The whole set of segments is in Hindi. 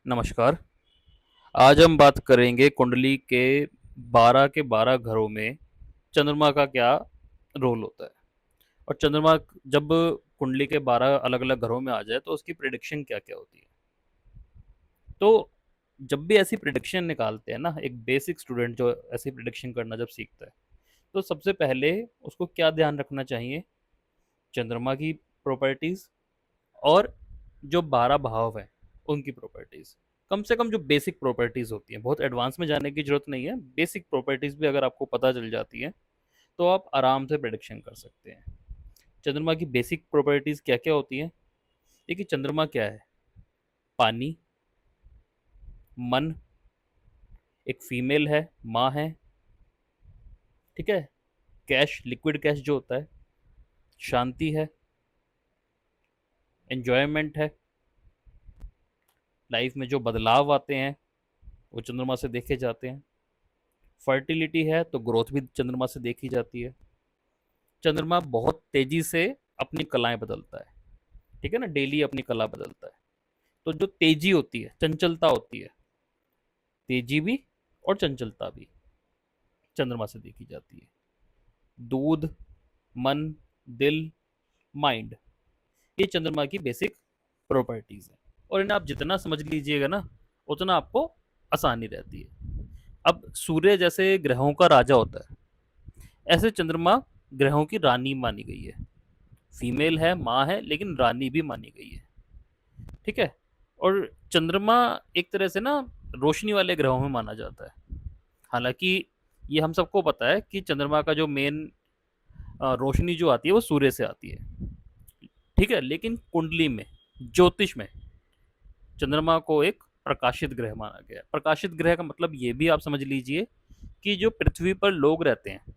नमस्कार। आज हम बात करेंगे कुंडली के 12 घरों में चंद्रमा का क्या रोल होता है और चंद्रमा जब कुंडली के 12 अलग-अलग घरों में आ जाए तो उसकी प्रेडिक्शन क्या-क्या होती है। तो जब भी ऐसी प्रेडिक्शन निकालते हैं ना, एक बेसिक स्टूडेंट जो ऐसी प्रेडिक्शन करना जब सीखता है, तो सबसे पहले उसको क्या ध्यान रखना चाहिए? चंद्रमा की प्रॉपर्टीज़ और जो 12 भाव हैं, उनकी प्रॉपर्टीज़। कम से कम जो बेसिक प्रॉपर्टीज़ होती हैं, बहुत एडवांस में जाने की ज़रूरत नहीं है, बेसिक प्रॉपर्टीज़ भी अगर आपको पता चल जाती हैं, तो आप आराम से प्रेडिक्शन कर सकते हैं। चंद्रमा की बेसिक प्रॉपर्टीज़ क्या-क्या होती हैं? देखिए चंद्रमा क्या है? पानी, मन, एक फीमेल है, माँ है, ठीक है? कैश, लिक्विड कैश जो होता है, शांति है, एन्जॉयमेंट है, लाइफ में जो बदलाव आते हैं, वो चंद्रमा से देखे जाते हैं। फर्टिलिटी है, तो ग्रोथ भी चंद्रमा से देखी जाती है। चंद्रमा बहुत तेजी से अपनी कलाएं बदलता है, ठीक है ना, डेली अपनी कला बदलता है। तो जो तेजी होती है, चंचलता होती है, तेजी भी और चंचलता भी चंद्रमा से देखी जाती है। दूध, मन, दिल, माइंड, ये चंद्रमा की बेसिक प्रॉपर्टीज है और इन्हें आप जितना समझ लीजिएगा ना, उतना आपको आसानी रहती है। अब सूर्य जैसे ग्रहों का राजा होता है, ऐसे चंद्रमा ग्रहों की रानी मानी गई है। फीमेल है, माँ है, लेकिन रानी भी मानी गई है, ठीक है। और चंद्रमा एक तरह से ना रोशनी वाले ग्रहों में माना जाता है। हालांकि ये हम सबको पता है कि चंद्रमा का जो मेन रोशनी जो आती है वो सूर्य से आती है, ठीक है। लेकिन कुंडली में, ज्योतिष में, चंद्रमा को एक प्रकाशित ग्रह माना गया है। प्रकाशित ग्रह का मतलब ये भी आप समझ लीजिए कि जो पृथ्वी पर लोग रहते हैं,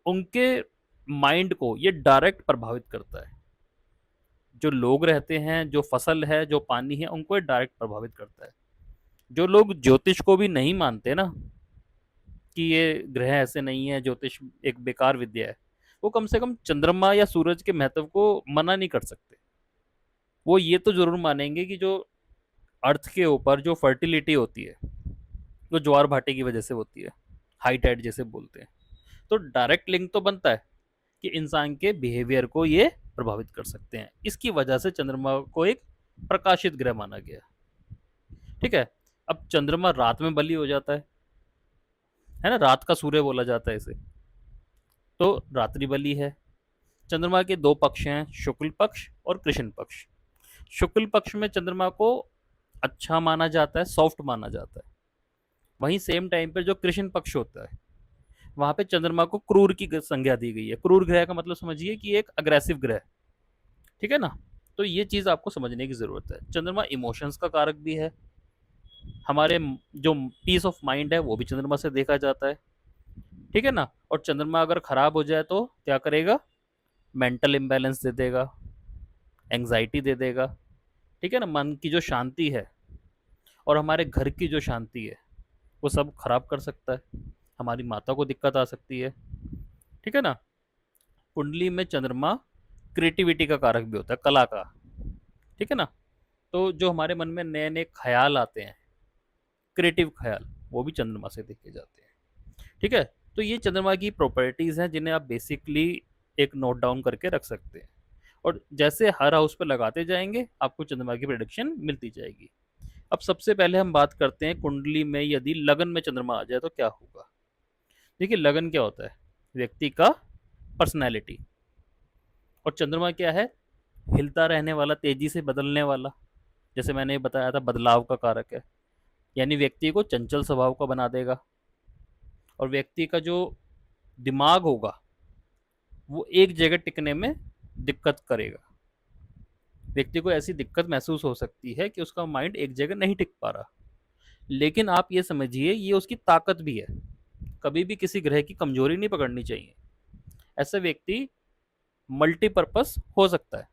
उनके माइंड को ये डायरेक्ट प्रभावित करता है। जो लोग रहते हैं, जो फसल है, जो पानी है, उनको ये डायरेक्ट प्रभावित करता है। जो लोग ज्योतिष को भी नहीं मानते ना, कि ये ग्रह ऐसे नहीं है, ज्योतिष एक बेकार विद्या है, वो कम से कम चंद्रमा या सूरज के महत्व को मना नहीं कर सकते। वो ये तो जरूर मानेंगे कि जो अर्थ के ऊपर जो फर्टिलिटी होती है, वो ज्वार भाटे की वजह से होती है, हाई टाइड जैसे बोलते हैं। तो डायरेक्ट लिंक तो बनता है कि इंसान के बिहेवियर को ये प्रभावित कर सकते हैं। इसकी वजह से चंद्रमा को एक प्रकाशित ग्रह माना गया, ठीक है। अब चंद्रमा रात में बली हो जाता है ना, रात का सूर्य बोला जाता है इसे। तो रात्रि बली है। चंद्रमा के दो पक्ष हैं, शुक्ल पक्ष और कृष्ण पक्ष। शुक्ल पक्ष में चंद्रमा को अच्छा माना जाता है, सॉफ्ट माना जाता है। वहीं सेम टाइम पर जो कृष्ण पक्ष होता है, वहां पे चंद्रमा को क्रूर की संज्ञा दी गई है। क्रूर ग्रह का मतलब समझिए कि एक अग्रेसिव ग्रह, ठीक है ना। तो ये चीज आपको समझने की जरूरत है। चंद्रमा इमोशंस का कारक भी है। हमारे जो पीस ऑफ माइंड है वो भी चंद्रमा से देखा जाता है, ठीक है ना। और चंद्रमा अगर खराब हो जाए तो क्या करेगा? मेंटल इम्बैलेंस दे देगा, एंग्जाइटी दे देगा, ठीक है ना। मन की जो शांति है और हमारे घर की जो शांति है, वो सब खराब कर सकता है। हमारी माता को दिक्कत आ सकती है, ठीक है ना। कुंडली में चंद्रमा क्रिएटिविटी का कारक भी होता है, कला का, ठीक है ना। तो जो हमारे मन में नए नए ख्याल आते हैं, क्रिएटिव ख्याल, वो भी चंद्रमा से देखे जाते हैं, ठीक है। तो ये चंद्रमा की प्रॉपर्टीज हैं जिन्हें आप बेसिकली एक नोट डाउन करके रख सकते हैं। और जैसे हर हाउस पे लगाते जाएंगे, आपको चंद्रमा की प्रेडिक्शन मिलती जाएगी। अब सबसे पहले हम बात करते हैं कुंडली में यदि लगन में चंद्रमा आ जाए तो क्या होगा। देखिए लगन क्या होता है? व्यक्ति का पर्सनैलिटी। और चंद्रमा क्या है? हिलता रहने वाला, तेजी से बदलने वाला। जैसे मैंने बताया था, बदलाव का कारक है, यानी व्यक्ति को चंचल स्वभाव का बना देगा। और व्यक्ति का जो दिमाग होगा, वो एक जगह टिकने में दिक्कत करेगा। व्यक्ति को ऐसी दिक्कत महसूस हो सकती है कि उसका माइंड एक जगह नहीं टिक पा रहा। लेकिन आप ये समझिए, ये उसकी ताकत भी है। कभी भी किसी ग्रह की कमजोरी नहीं पकड़नी चाहिए। ऐसा व्यक्ति मल्टीपर्पस हो सकता है,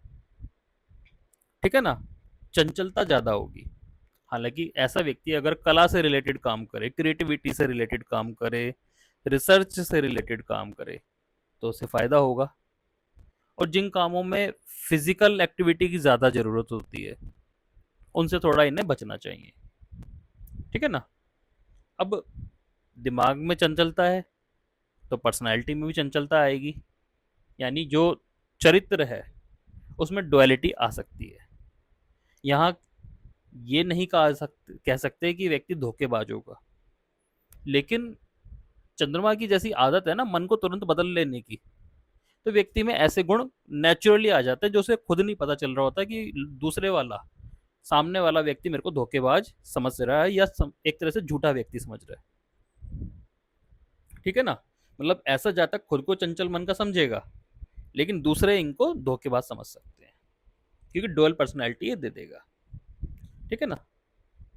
ठीक है ना। चंचलता ज्यादा होगी। हालांकि ऐसा व्यक्ति अगर कला से रिलेटेड काम करे, क्रिएटिविटी से रिलेटेड काम करे, रिसर्च से रिलेटेड काम करे, तो उसे फायदा होगा। और जिन कामों में फिजिकल एक्टिविटी की ज़्यादा ज़रूरत होती है, उनसे थोड़ा इन्हें बचना चाहिए। ठीक है ना? अब दिमाग में चंचलता है तो पर्सनैलिटी में भी चंचलता आएगी, यानी जो चरित्र है उसमें डुअलिटी आ सकती है। यहाँ ये नहीं कह सकते कि व्यक्ति धोखेबाज होगा, लेकिन चंद्रमा की जैसी आदत है ना मन को तुरंत बदल लेने की, तो व्यक्ति में ऐसे गुण नेचुरली आ जाते हैं जो उसे खुद नहीं पता चल रहा होता कि दूसरे वाला, सामने वाला व्यक्ति मेरे को धोखेबाज समझ रहा है या एक तरह से झूठा व्यक्ति समझ रहा है। ठीक है ना? मतलब ऐसा जहाँ तक खुद को चंचल मन का समझेगा, लेकिन दूसरे इनको धोखेबाज समझ सकते हैं, क्योंकि डुअल पर्सनैलिटी ये दे देगा। ठीक है ना?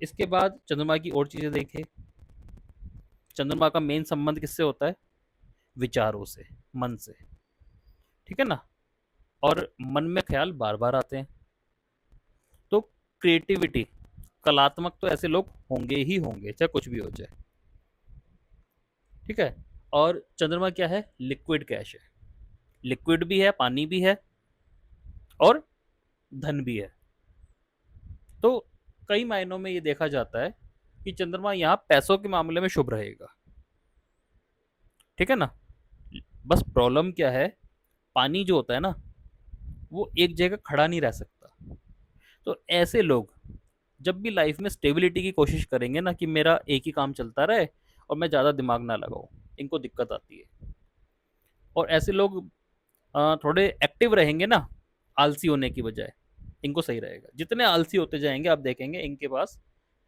इसके बाद चंद्रमा की और चीजें देखें। चंद्रमा का मेन संबंध किससे होता है? विचारों से, मन से। ठीक है ना? और मन में ख्याल बार बार आते हैं, तो क्रिएटिविटी, कलात्मक तो ऐसे लोग होंगे ही होंगे, चाहे कुछ भी हो जाए। ठीक है? और चंद्रमा क्या है? लिक्विड कैश है। लिक्विड भी है, पानी भी है, और धन भी है। तो कई मायनों में ये देखा जाता है कि चंद्रमा यहाँ पैसों के मामले में शुभ रहेगा। ठीक है ना? बस प्रॉब्लम क्या है, पानी जो होता है ना वो एक जगह खड़ा नहीं रह सकता। तो ऐसे लोग जब भी लाइफ में स्टेबिलिटी की कोशिश करेंगे ना कि मेरा एक ही काम चलता रहे और मैं ज़्यादा दिमाग ना लगाऊं, इनको दिक्कत आती है। और ऐसे लोग थोड़े एक्टिव रहेंगे ना आलसी होने की बजाय, इनको सही रहेगा। जितने आलसी होते जाएंगे आप देखेंगे इनके पास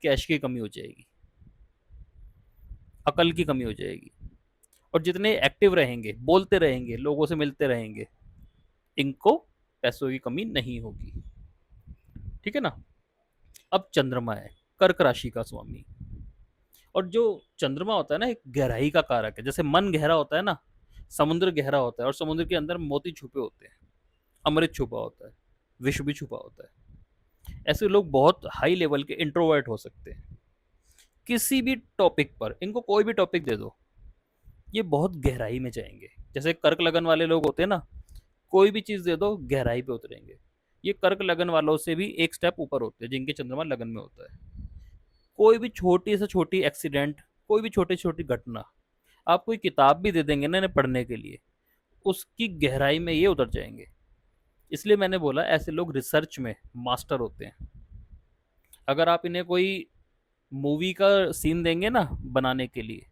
कैश की कमी हो जाएगी, अकल की कमी हो जाएगी। और जितने एक्टिव रहेंगे, बोलते रहेंगे, लोगों से मिलते रहेंगे, इनको पैसों की कमी नहीं होगी। ठीक है ना? अब चंद्रमा है कर्क राशि का स्वामी, और जो चंद्रमा होता है ना एक गहराई का कारक है। जैसे मन गहरा होता है ना, समुद्र गहरा होता है, और समुद्र के अंदर मोती छुपे होते हैं, अमृत छुपा होता है, विष भी छुपा होता है। ऐसे लोग बहुत हाई लेवल के इंट्रोवर्ट हो सकते हैं। किसी भी टॉपिक पर इनको कोई भी टॉपिक दे दो, ये बहुत गहराई में जाएंगे। जैसे कर्क लगन वाले लोग होते हैं ना, कोई भी चीज दे दो गहराई पे उतरेंगे। ये कर्क लगन वालों से भी एक स्टेप ऊपर होते हैं जिनके चंद्रमा लगन में होता है। कोई भी छोटी से छोटी एक्सीडेंट, कोई भी छोटी छोटी घटना, आप कोई किताब भी दे देंगे ना इन्हें पढ़ने के लिए, उसकी गहराई में ये उतर जाएंगे। इसलिए मैंने बोला ऐसे लोग रिसर्च में मास्टर होते हैं। अगर आप इन्हें कोई मूवी का सीन देंगे ना बनाने के लिए,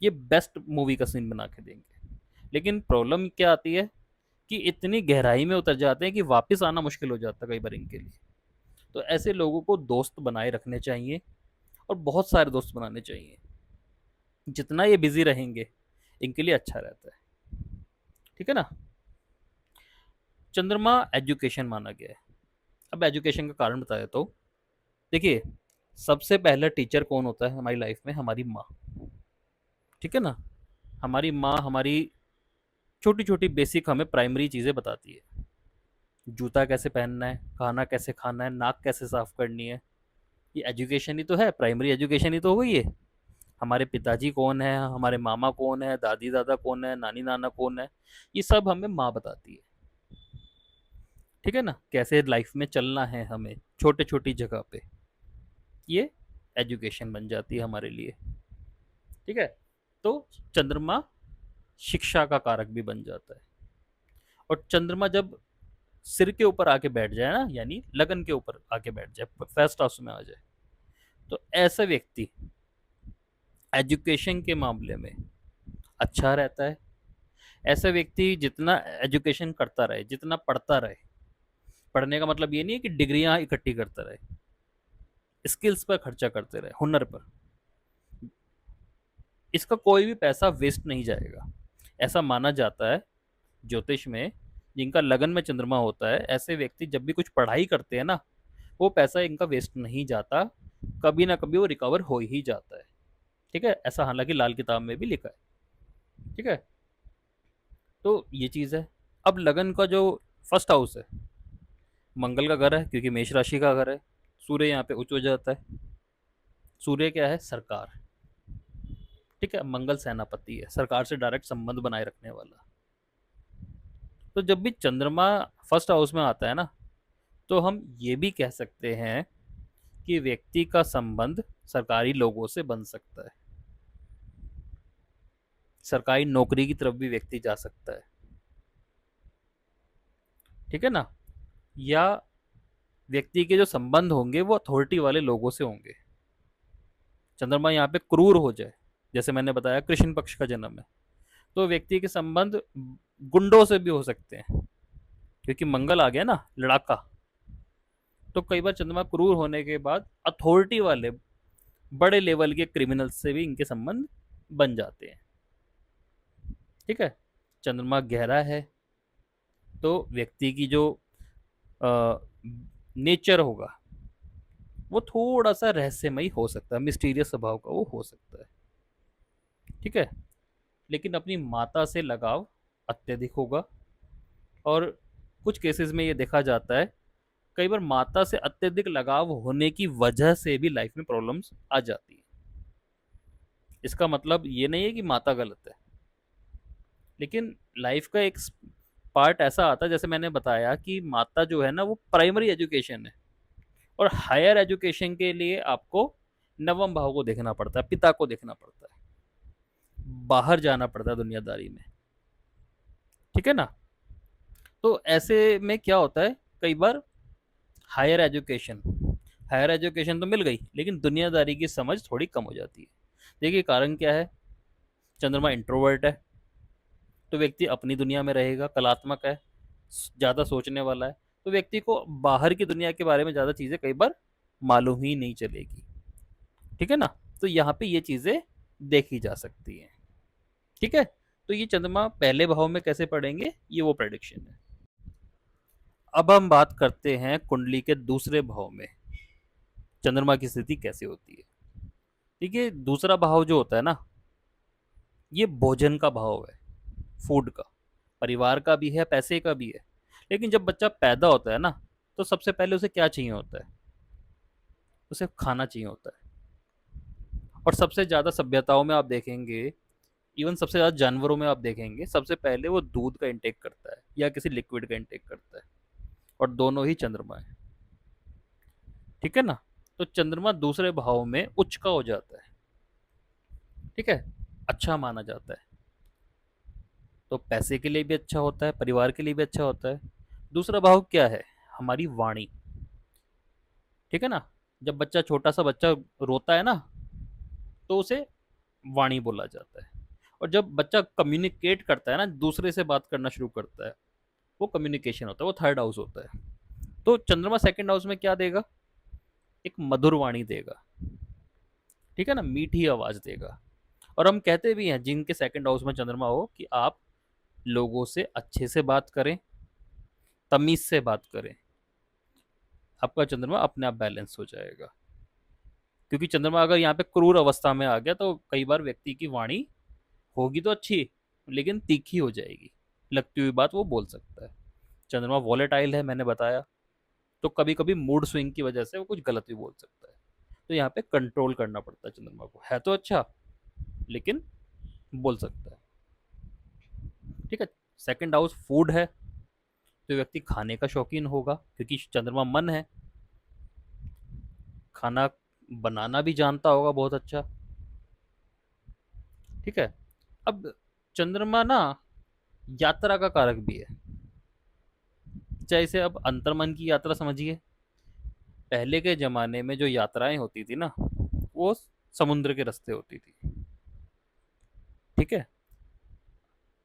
ये बेस्ट मूवी का सीन बना के देंगे। लेकिन प्रॉब्लम क्या आती है कि इतनी गहराई में उतर जाते हैं कि वापस आना मुश्किल हो जाता है कई बार इनके लिए। तो ऐसे लोगों को दोस्त बनाए रखने चाहिए, और बहुत सारे दोस्त बनाने चाहिए। जितना ये बिजी रहेंगे इनके लिए अच्छा रहता है। ठीक है ना? चंद्रमा एजुकेशन माना गया है। अब एजुकेशन का कारण बता देता हूँ। देखिए, सबसे पहला टीचर कौन होता है हमारी लाइफ में? हमारी माँ। ठीक है ना? हमारी माँ हमारी छोटी छोटी बेसिक हमें प्राइमरी चीज़ें बताती है। जूता कैसे पहनना है, खाना कैसे खाना है, नाक कैसे साफ करनी है। ये एजुकेशन ही तो है, प्राइमरी एजुकेशन ही तो हो गई है। हमारे पिताजी कौन है, हमारे मामा कौन है, दादी दादा कौन है, नानी नाना कौन है, ये सब हमें माँ बताती है। ठीक है ना? कैसे लाइफ में चलना है हमें छोटे छोटी जगह पे, ये एजुकेशन बन जाती है हमारे लिए। ठीक है? तो चंद्रमा शिक्षा का कारक भी बन जाता है। और चंद्रमा जब सिर के ऊपर आके बैठ जाए ना, यानी लगन के ऊपर आके बैठ जाए, फर्स्ट हाउस में आ जाए, तो ऐसा व्यक्ति एजुकेशन के मामले में अच्छा रहता है। ऐसा व्यक्ति जितना एजुकेशन करता रहे, जितना पढ़ता रहे, पढ़ने का मतलब ये नहीं है कि डिग्रियां इकट्ठी करता रहे, स्किल्स पर खर्चा करते रहे, हुनर पर, इसका कोई भी पैसा वेस्ट नहीं जाएगा। ऐसा माना जाता है ज्योतिष में, जिनका लगन में चंद्रमा होता है ऐसे व्यक्ति जब भी कुछ पढ़ाई करते हैं ना, वो पैसा इनका वेस्ट नहीं जाता, कभी ना कभी वो रिकवर हो ही जाता है। ठीक है? ऐसा हालांकि लाल किताब में भी लिखा है। ठीक है? तो ये चीज़ है। अब लगन का जो फर्स्ट हाउस है मंगल का घर है, क्योंकि मेष राशि का घर है। सूर्य यहाँ पे उच्च हो जाता है। सूर्य क्या है? सरकार। ठीक है? मंगल सेनापति है, सरकार से डायरेक्ट संबंध बनाए रखने वाला। तो जब भी चंद्रमा फर्स्ट हाउस में आता है ना, तो हम ये भी कह सकते हैं कि व्यक्ति का संबंध सरकारी लोगों से बन सकता है, सरकारी नौकरी की तरफ भी व्यक्ति जा सकता है, ठीक है ना। या व्यक्ति के जो संबंध होंगे वो अथॉरिटी वाले लोगों से होंगे। चंद्रमा यहाँ पे क्रूर हो जाए, जैसे मैंने बताया कृष्ण पक्ष का जन्म है, तो व्यक्ति के संबंध गुंडों से भी हो सकते हैं, क्योंकि मंगल आ गया ना, लड़ाका। तो कई बार चंद्रमा क्रूर होने के बाद अथॉरिटी वाले बड़े लेवल के क्रिमिनल्स से भी इनके संबंध बन जाते हैं, ठीक है। चंद्रमा गहरा है तो व्यक्ति की जो नेचर होगा वो थोड़ा सा रहस्यमयी हो सकता है, मिस्टीरियस स्वभाव का वो हो सकता है, ठीक है। लेकिन अपनी माता से लगाव अत्यधिक होगा, और कुछ केसेस में ये देखा जाता है कई बार माता से अत्यधिक लगाव होने की वजह से भी लाइफ में प्रॉब्लम्स आ जाती है। इसका मतलब ये नहीं है कि माता गलत है, लेकिन लाइफ का एक पार्ट ऐसा आता है, जैसे मैंने बताया कि माता जो है ना वो प्राइमरी एजुकेशन है, और हायर एजुकेशन के लिए आपको नवम भाव को देखना पड़ता है, पिता को देखना पड़ता है, बाहर जाना पड़ता है दुनियादारी में, ठीक है ना। तो ऐसे में क्या होता है, कई बार हायर एजुकेशन हायर एजुकेशन तो मिल गई लेकिन दुनियादारी की समझ थोड़ी कम हो जाती है। देखिए कारण क्या है, चंद्रमा इंट्रोवर्ट है, तो व्यक्ति अपनी दुनिया में रहेगा, कलात्मक है, ज़्यादा सोचने वाला है, तो व्यक्ति को बाहर की दुनिया के बारे में ज़्यादा चीज़ें कई बार मालूम ही नहीं चलेगी, ठीक है ना। तो यहाँ पे ये चीज़ें देखी जा सकती हैं, ठीक है। तो ये चंद्रमा पहले भाव में कैसे पड़ेंगे, ये वो प्रेडिक्शन है। अब हम बात करते हैं कुंडली के दूसरे भाव में चंद्रमा की स्थिति कैसे होती है। देखिए दूसरा भाव जो होता है ना, ये भोजन का भाव है, फूड का, परिवार का भी है, पैसे का भी है। लेकिन जब बच्चा पैदा होता है ना, तो सबसे पहले उसे क्या चाहिए होता है, उसे खाना चाहिए होता है। और सबसे ज़्यादा सभ्यताओं में आप देखेंगे, इवन सबसे ज़्यादा जानवरों में आप देखेंगे, सबसे पहले वो दूध का इंटेक करता है या किसी लिक्विड का इंटेक करता है, और दोनों ही चंद्रमा है, ठीक है ना। तो चंद्रमा दूसरे भाव में उच्च का हो जाता है, ठीक है, अच्छा माना जाता है, तो पैसे के लिए भी अच्छा होता है, परिवार के लिए भी अच्छा होता है। दूसरा भाव क्या है, हमारी वाणी, ठीक है ना। जब बच्चा, छोटा सा बच्चा रोता है ना, तो उसे वाणी बोला जाता है। और जब बच्चा कम्युनिकेट करता है ना, दूसरे से बात करना शुरू करता है, वो कम्युनिकेशन होता है, वो थर्ड हाउस होता है। तो चंद्रमा सेकंड हाउस में क्या देगा, एक मधुर वाणी देगा, ठीक है ना, मीठी आवाज देगा। और हम कहते भी हैं जिनके सेकंड हाउस में चंद्रमा हो कि आप लोगों से अच्छे से बात करें, तमीज से बात करें, आपका चंद्रमा अपने आप बैलेंस हो जाएगा। क्योंकि चंद्रमा अगर यहाँ पे क्रूर अवस्था में आ गया तो कई बार व्यक्ति की वाणी होगी तो अच्छी, लेकिन तीखी हो जाएगी, लगती हुई बात वो बोल सकता है। चंद्रमा वॉलेटाइल है, मैंने बताया, तो कभी कभी मूड स्विंग की वजह से वो कुछ गलत भी बोल सकता है। तो यहाँ पे कंट्रोल करना पड़ता है चंद्रमा को, है तो अच्छा लेकिन बोल सकता है, ठीक है। सेकंड हाउस फूड है, तो व्यक्ति खाने का शौकीन होगा, क्योंकि चंद्रमा मन है, खाना बनाना भी जानता होगा बहुत अच्छा, ठीक है। अब चंद्रमा ना यात्रा का कारक भी है, चाहे इसे अब अंतर्मन की यात्रा समझिए। पहले के जमाने में जो यात्राएं होती थी ना, वो समुद्र के रास्ते होती थी, ठीक है,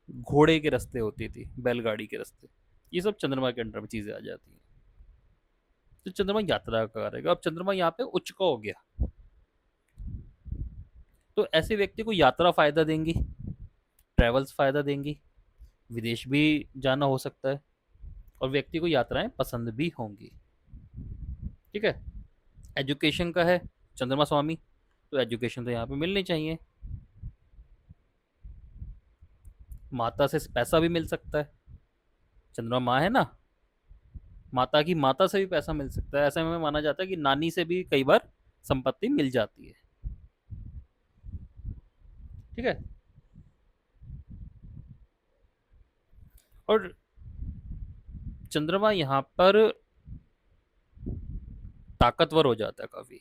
घोड़े के रास्ते होती थी, बैलगाड़ी के रास्ते, ये सब चंद्रमा के अंडर में चीजें आ जाती हैं। तो चंद्रमा यात्रा का कारक है। अब चंद्रमा यहाँ पे उच्च का हो गया, तो ऐसे व्यक्ति को यात्रा फायदा देंगी, ट्रेवल्स फायदा देंगी, विदेश भी जाना हो सकता है, और व्यक्ति को यात्राएं पसंद भी होंगी, ठीक है। एजुकेशन का है चंद्रमा स्वामी, तो एजुकेशन तो यहाँ पे मिलनी चाहिए। माता से पैसा भी मिल सकता है, चंद्रमा माँ है ना, माता की माता से भी पैसा मिल सकता है। ऐसे में माना जाता है कि नानी से भी कई बार संपत्ति मिल जाती है, ठीक है। और चंद्रमा यहाँ पर ताकतवर हो जाता है काफी।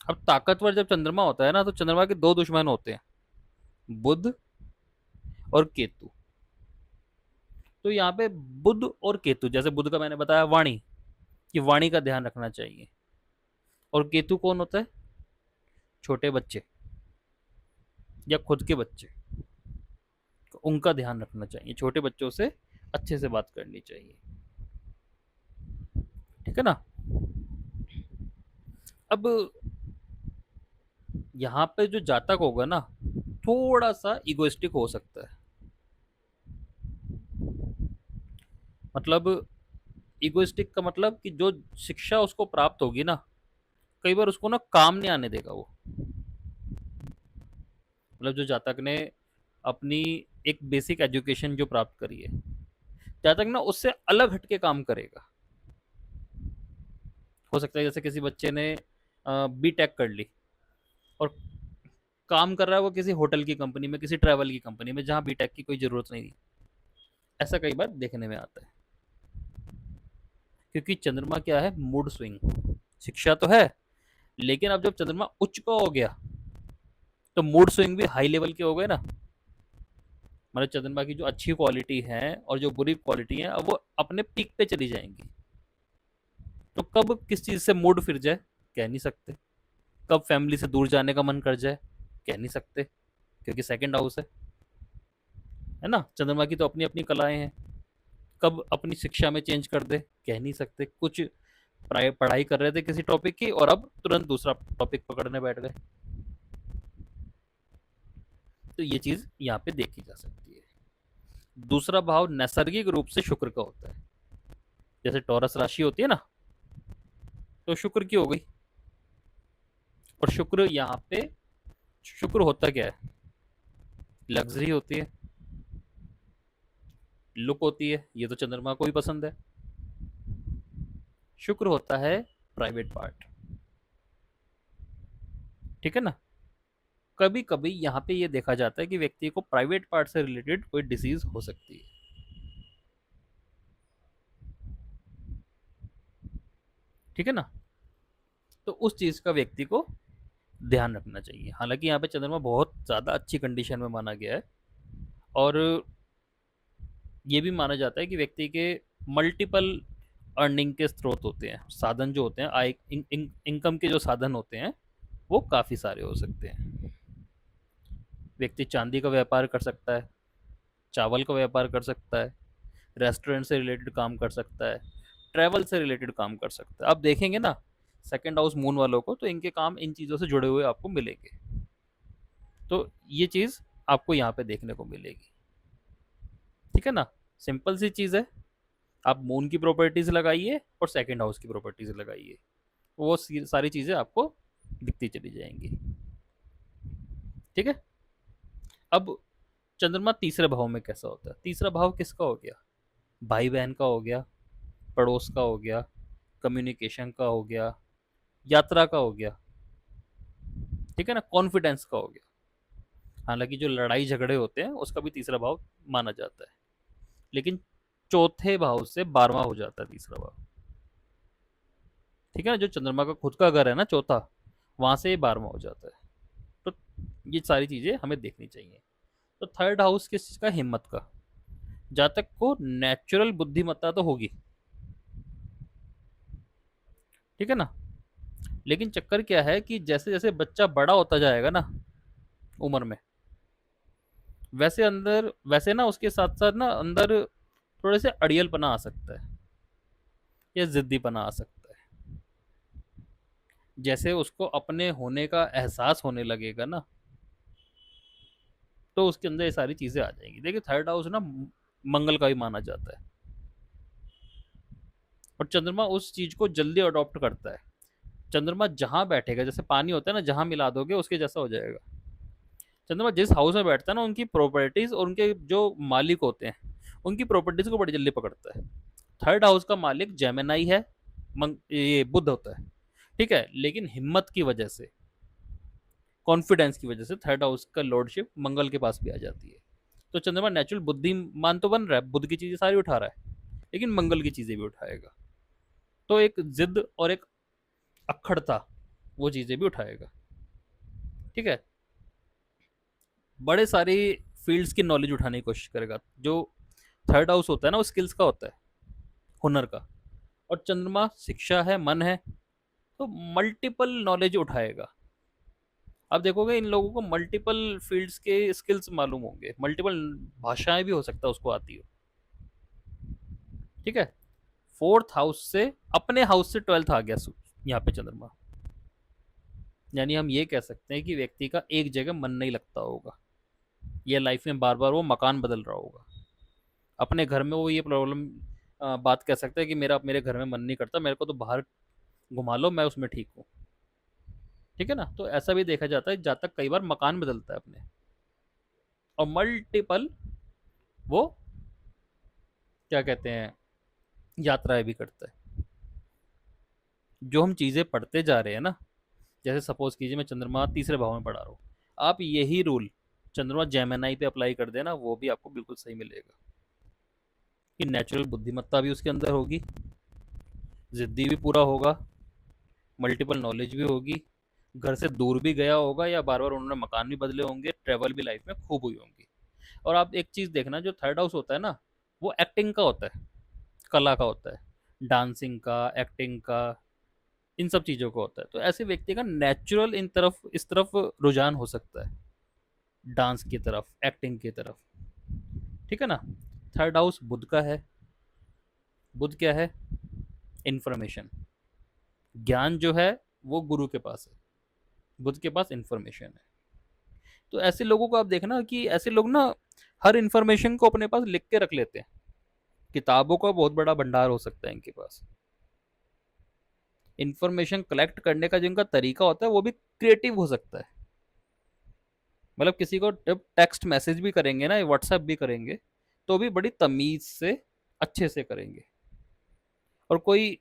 अब ताकतवर जब चंद्रमा होता है ना, तो चंद्रमा के दो दुश्मन होते हैं, बुध और केतु। तो यहाँ पे बुध और केतु, जैसे बुध का मैंने बताया वाणी, कि वाणी का ध्यान रखना चाहिए। और केतु कौन होता है? छोटे बच्चे या खुद के बच्चे, तो उनका ध्यान रखना चाहिए। छोटे बच्चों से अच्छे से बात करनी चाहिए, ठीक है ना। अब यहाँ पे जो जातक होगा ना, थोड़ा सा इगोइस्टिक हो सकता है। मतलब इगोइस्टिक का मतलब कि जो शिक्षा उसको प्राप्त होगी ना, कई बार उसको ना काम नहीं आने देगा वो। मतलब जो जातक ने अपनी एक बेसिक एजुकेशन जो प्राप्त करी है, जातक ना उससे अलग हटके काम करेगा। हो सकता है जैसे किसी बच्चे ने बी टेक कर ली और काम कर रहा है वो किसी होटल की कंपनी में, किसी ट्रैवल की कंपनी में, जहां बी टेक की कोई जरूरत नहीं थी। ऐसा कई बार देखने में आता है, क्योंकि चंद्रमा क्या है? Mood swing. शिक्षा तो है, लेकिन अब जब चंद्रमा उच्च का हो गया, तो मूड स्विंग भी हाई लेवल के हो गए ना। मतलब चंद्रमा की जो अच्छी क्वालिटी है और जो बुरी क्वालिटी है, अब वो अपने पीक पे चली जाएंगी। तो कब किस चीज से मूड फिर जाए, कह नहीं सकते। कब फैमिली से दूर जाने का मन कर जाए, कह नहीं सकते, क्योंकि सेकंड हाउस है ना। चंद्रमा की तो अपनी अपनी कलाएं हैं। कब अपनी शिक्षा में चेंज कर दे, कह नहीं सकते। कुछ पढ़ाई कर रहे थे किसी टॉपिक की और अब तुरंत दूसरा टॉपिक पकड़ने बैठ गए। तो ये चीज यहाँ पे देखी जा सकती है। दूसरा भाव नैसर्गिक रूप से शुक्र का होता है। जैसे टॉरस राशि होती है ना, तो शुक्र की हो गई। और शुक्र यहाँ पे, शुक्र होता क्या है? लग्जरी होती है, लुक होती है, ये तो चंद्रमा को भी पसंद है। शुक्र होता है प्राइवेट पार्ट, ठीक है ना। कभी कभी यहाँ पे ये देखा जाता है कि व्यक्ति को प्राइवेट पार्ट से रिलेटेड कोई डिसीज हो सकती है, ठीक है ना। तो उस चीज का व्यक्ति को ध्यान रखना चाहिए। हालांकि यहाँ पे चंद्रमा बहुत ज्यादा अच्छी कंडीशन में माना गया है, और ये भी माना जाता है कि व्यक्ति के मल्टीपल अर्निंग के स्रोत होते हैं, साधन जो होते हैं, आय इनकम के जो साधन होते हैं, वो काफी सारे हो सकते हैं। व्यक्ति चांदी का व्यापार कर सकता है, चावल का व्यापार कर सकता है, रेस्टोरेंट से रिलेटेड काम कर सकता है, ट्रैवल से रिलेटेड काम कर सकता है। आप देखेंगे ना सेकंड हाउस मून वालों को, तो इनके काम इन चीज़ों से जुड़े हुए आपको मिलेंगे। तो ये चीज़ आपको यहाँ पे देखने को मिलेगी, ठीक है ना। सिंपल सी चीज़ है, आप मून की प्रॉपर्टीज लगाइए और सेकंड हाउस की प्रॉपर्टीज लगाइए, वो सारी चीज़ें आपको दिखती चली जाएंगी, ठीक है। अब चंद्रमा तीसरे भाव में कैसा होता है? तीसरा भाव किसका हो गया? भाई बहन का हो गया, पड़ोस का हो गया, कम्युनिकेशन का हो गया, यात्रा का हो गया, ठीक है ना, कॉन्फिडेंस का हो गया। हालांकि जो लड़ाई झगड़े होते हैं उसका भी तीसरा भाव माना जाता है, लेकिन चौथे भाव से 12वां हो जाता है तीसरा भाव, ठीक है ना। जो चंद्रमा का खुद का घर है ना, चौथा, वहां से ये 12वां हो जाता है। तो ये सारी चीजें हमें देखनी चाहिए। तो थर्ड हाउस किस चीज का? हिम्मत का। जातक को नेचुरल बुद्धिमत्ता तो होगी, ठीक है ना। लेकिन चक्कर क्या है कि जैसे जैसे बच्चा बड़ा होता जाएगा ना उम्र में, वैसे अंदर, वैसे ना उसके साथ साथ ना अंदर थोड़े से अड़ियलपना आ सकता है, या जिद्दीपना आ सकता है। जैसे उसको अपने होने का एहसास होने लगेगा ना, तो उसके अंदर ये सारी चीजें आ जाएंगी। देखिए थर्ड हाउस ना मंगल का भी माना जाता है, और चंद्रमा उस चीज को जल्दी अडॉप्ट करता है। चंद्रमा जहां बैठेगा, जैसे पानी होता है ना, जहां मिला दोगे उसके जैसा हो जाएगा। चंद्रमा जिस हाउस में बैठता है ना, उनकी प्रॉपर्टीज और उनके जो मालिक होते हैं, उनकी प्रॉपर्टीज को बड़ी जल्दी पकड़ता है। थर्ड हाउस का मालिक जेमिनाई है, ये बुध होता है, ठीक है। लेकिन हिम्मत की वजह से, कॉन्फिडेंस की वजह से थर्ड हाउस का लॉर्डशिप मंगल के पास भी आ जाती है। तो चंद्रमा नेचुरल बुद्धिमान तो बन रहा है, बुद्ध की चीजें सारी उठा रहा है, लेकिन मंगल की चीजें भी उठाएगा। तो एक जिद और एक अक्खड़ता, वो चीज़ें भी उठाएगा। ठीक है? बड़े सारी फील्ड्स की नॉलेज उठाने की कोशिश करेगा। जो थर्ड हाउस होता है ना, वो स्किल्स का होता है, हुनर का। और चंद्रमा शिक्षा है, मन है, तो मल्टीपल नॉलेज उठाएगा। आप देखोगे इन लोगों को मल्टीपल फील्ड्स के स्किल्स मालूम होंगे, मल्टीपल भाषाएं भी हो सकता है उसको आती हो। ठीक है? फोर्थ हाउस से, अपने हाउस से ट्वेल्थ आ गया यहाँ पे चंद्रमा। यानी हम ये कह सकते हैं कि व्यक्ति का एक जगह मन नहीं लगता होगा, ये लाइफ में बार बार वो मकान बदल रहा होगा। अपने घर में वो ये प्रॉब्लम बात कह सकता है कि मेरा मेरे घर में मन नहीं करता, मेरे को तो बाहर घुमा लो, मैं उसमें ठीक हूँ। ठीक है ना? तो ऐसा भी देखा जाता है, जातक कई बार मकान बदलता है अपने, और मल्टीपल वो क्या कहते हैं, यात्राएं भी करता है। जो हम चीज़ें पढ़ते जा रहे हैं ना, जैसे सपोज कीजिए मैं चंद्रमा तीसरे भाव में पढ़ा रहा हूँ, आप यही रूल चंद्रमा जेमिनाई पे अप्लाई कर देना, वो भी आपको बिल्कुल सही मिलेगा। कि नेचुरल बुद्धिमत्ता भी उसके अंदर होगी, जिद्दी भी पूरा होगा, मल्टीपल नॉलेज भी होगी, घर से दूर भी गया होगा, या बार बार उन्होंने मकान भी बदले होंगे, ट्रेवल भी लाइफ में खूब हुई होंगी। और आप एक चीज़ देखना, जो थर्ड हाउस होता है ना, वो एक्टिंग का होता है, कला का होता है, डांसिंग का, एक्टिंग का, इन सब चीज़ों का होता है। तो ऐसे व्यक्ति का नेचुरल इन तरफ, इस तरफ रुझान हो सकता है, डांस की तरफ, एक्टिंग की तरफ। ठीक है ना? थर्ड हाउस बुध का है। बुध क्या है? इंफॉर्मेशन, ज्ञान जो है वो गुरु के पास है, बुध के पास इंफॉर्मेशन है। तो ऐसे लोगों को आप देखना कि ऐसे लोग ना हर इंफॉर्मेशन को अपने पास लिख के रख लेते हैं, किताबों का बहुत बड़ा भंडार हो सकता है इनके पास। इंफॉर्मेशन कलेक्ट करने का जिनका तरीका होता है वो भी क्रिएटिव हो सकता है। मतलब किसी को जब टेक्स्ट मैसेज भी करेंगे ना, व्हाट्सएप भी करेंगे, तो भी बड़ी तमीज से, अच्छे से करेंगे। और कोई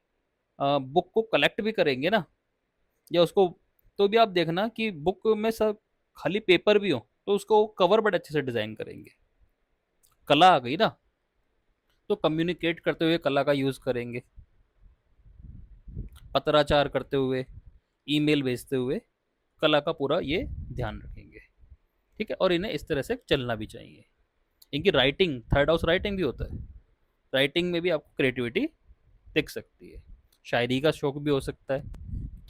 बुक को कलेक्ट भी करेंगे ना, या उसको, तो भी आप देखना कि बुक में सब खाली पेपर भी हो तो उसको कवर बड़े अच्छे से डिजाइन करेंगे। कला आ गई ना, तो कम्युनिकेट करते हुए कला का यूज करेंगे, पत्राचार करते हुए, ईमेल भेजते हुए कला का पूरा ये ध्यान रखेंगे। ठीक है? और इन्हें इस तरह से चलना भी चाहिए। इनकी राइटिंग, थर्ड हाउस राइटिंग भी होता है, राइटिंग में भी आपको क्रिएटिविटी दिख सकती है, शायरी का शौक भी हो सकता है।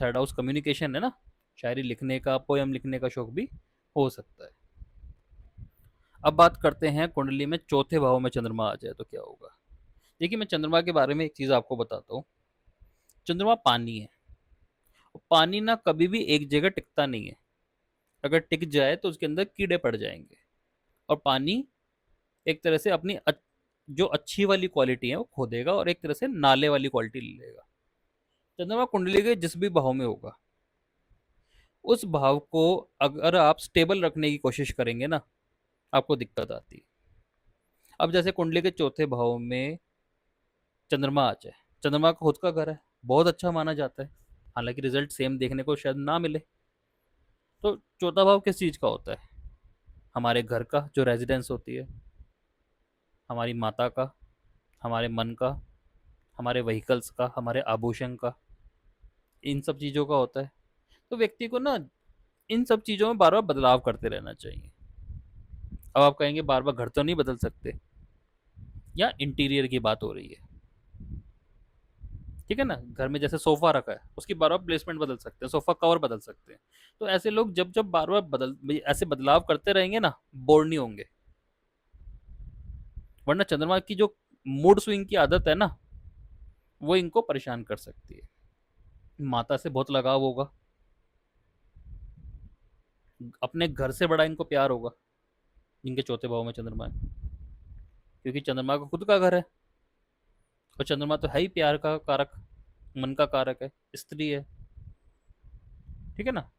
थर्ड हाउस कम्युनिकेशन है ना, शायरी लिखने का, पोयम लिखने का शौक भी हो सकता है। अब बात करते हैं कुंडली में चौथे भाव में चंद्रमा आ जाए तो क्या होगा। देखिए, मैं चंद्रमा के बारे में एक चीज आपको बताता हूँ। चंद्रमा पानी है, पानी ना कभी भी एक जगह टिकता नहीं है, अगर टिक जाए तो उसके अंदर कीड़े पड़ जाएंगे। और पानी एक तरह से अपनी जो अच्छी वाली क्वालिटी है वो खो देगा, और एक तरह से नाले वाली क्वालिटी ले लेगा। चंद्रमा कुंडली के जिस भी भाव में होगा, उस भाव को अगर आप स्टेबल रखने की कोशिश करेंगे ना, आपको दिक्कत आती है। अब जैसे कुंडली के चौथे भाव में चंद्रमा आ जाए, चंद्रमा का खुद का घर है, बहुत अच्छा माना जाता है, हालांकि रिजल्ट सेम देखने को शायद ना मिले। तो चौथा भाव किस चीज का होता है? हमारे घर का जो रेजिडेंस होती है, हमारी माता का, हमारे मन का, हमारे व्हीकल्स का, हमारे आभूषण का, इन सब चीज़ों का होता है। तो व्यक्ति को ना इन सब चीज़ों में बार बार बदलाव करते रहना चाहिए। अब आप कहेंगे बार बार घर तो नहीं बदल सकते, या इंटीरियर की बात हो रही है। ठीक है ना? घर में जैसे सोफा रखा है, उसकी बार बार प्लेसमेंट बदल सकते हैं, सोफा कवर बदल सकते हैं। तो ऐसे लोग जब जब बार बार ऐसे बदलाव करते रहेंगे ना, बोर नहीं होंगे। वरना चंद्रमा की जो मूड स्विंग की आदत है ना, वो इनको परेशान कर सकती है। माता से बहुत लगाव होगा, अपने घर से बड़ा इनको प्यार होगा जिनके चौथे भाव में चंद्रमा है, क्योंकि चंद्रमा का खुद का घर है। और चंद्रमा तो है ही प्यार का कारक, मन का कारक है, स्त्री है। ठीक है ना?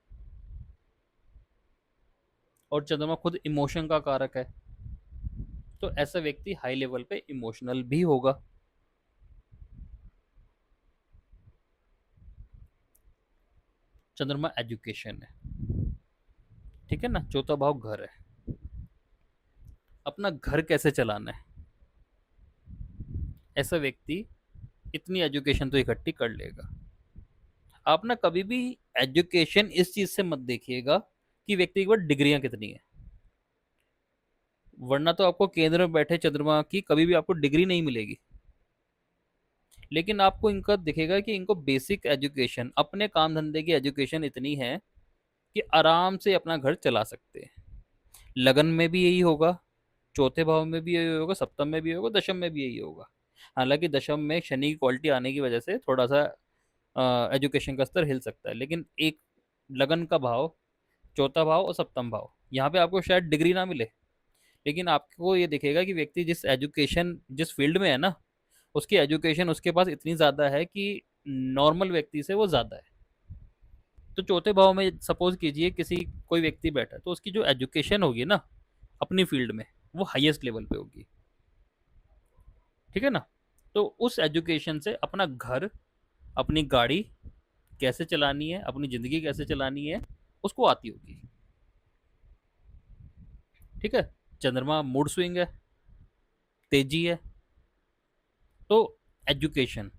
और चंद्रमा खुद इमोशन का कारक है, तो ऐसा व्यक्ति हाई लेवल पे इमोशनल भी होगा। चंद्रमा एजुकेशन है। ठीक है ना? चौथा भाव घर है, अपना घर कैसे चलाना है, ऐसा व्यक्ति इतनी एजुकेशन तो इकट्ठी कर लेगा। आप ना कभी भी एजुकेशन इस चीज से मत देखिएगा कि व्यक्ति के पास डिग्रियां कितनी है, वरना तो आपको केंद्र में बैठे चंद्रमा की कभी भी आपको डिग्री नहीं मिलेगी। लेकिन आपको इनका दिखेगा कि इनको बेसिक एजुकेशन, अपने काम धंधे की एजुकेशन इतनी है कि आराम से अपना घर चला सकते हैं। लगन में भी यही होगा, चौथे भाव में भी यही होगा, सप्तम में भी होगा, दशम में भी यही होगा। हालांकि दशम में शनि की क्वालिटी आने की वजह से थोड़ा सा एजुकेशन का स्तर हिल सकता है, लेकिन एक लगन का भाव, चौथा भाव और सप्तम भाव, यहाँ पे आपको शायद डिग्री ना मिले, लेकिन आपको ये दिखेगा कि व्यक्ति जिस एजुकेशन, जिस फील्ड में है ना, उसकी एजुकेशन उसके पास इतनी ज़्यादा है कि नॉर्मल व्यक्ति से वो ज़्यादा है। तो चौथे भाव में सपोज कीजिए किसी कोई व्यक्ति बैठा है, तो उसकी जो एजुकेशन होगी ना अपनी फील्ड में, वो हाईएस्ट लेवल पे होगी। ठीक है ना? तो उस एजुकेशन से अपना घर, अपनी गाड़ी कैसे चलानी है, अपनी ज़िंदगी कैसे चलानी है, उसको आती होगी। ठीक है? चंद्रमा मूड स्विंग है, तेजी है, तो एजुकेशन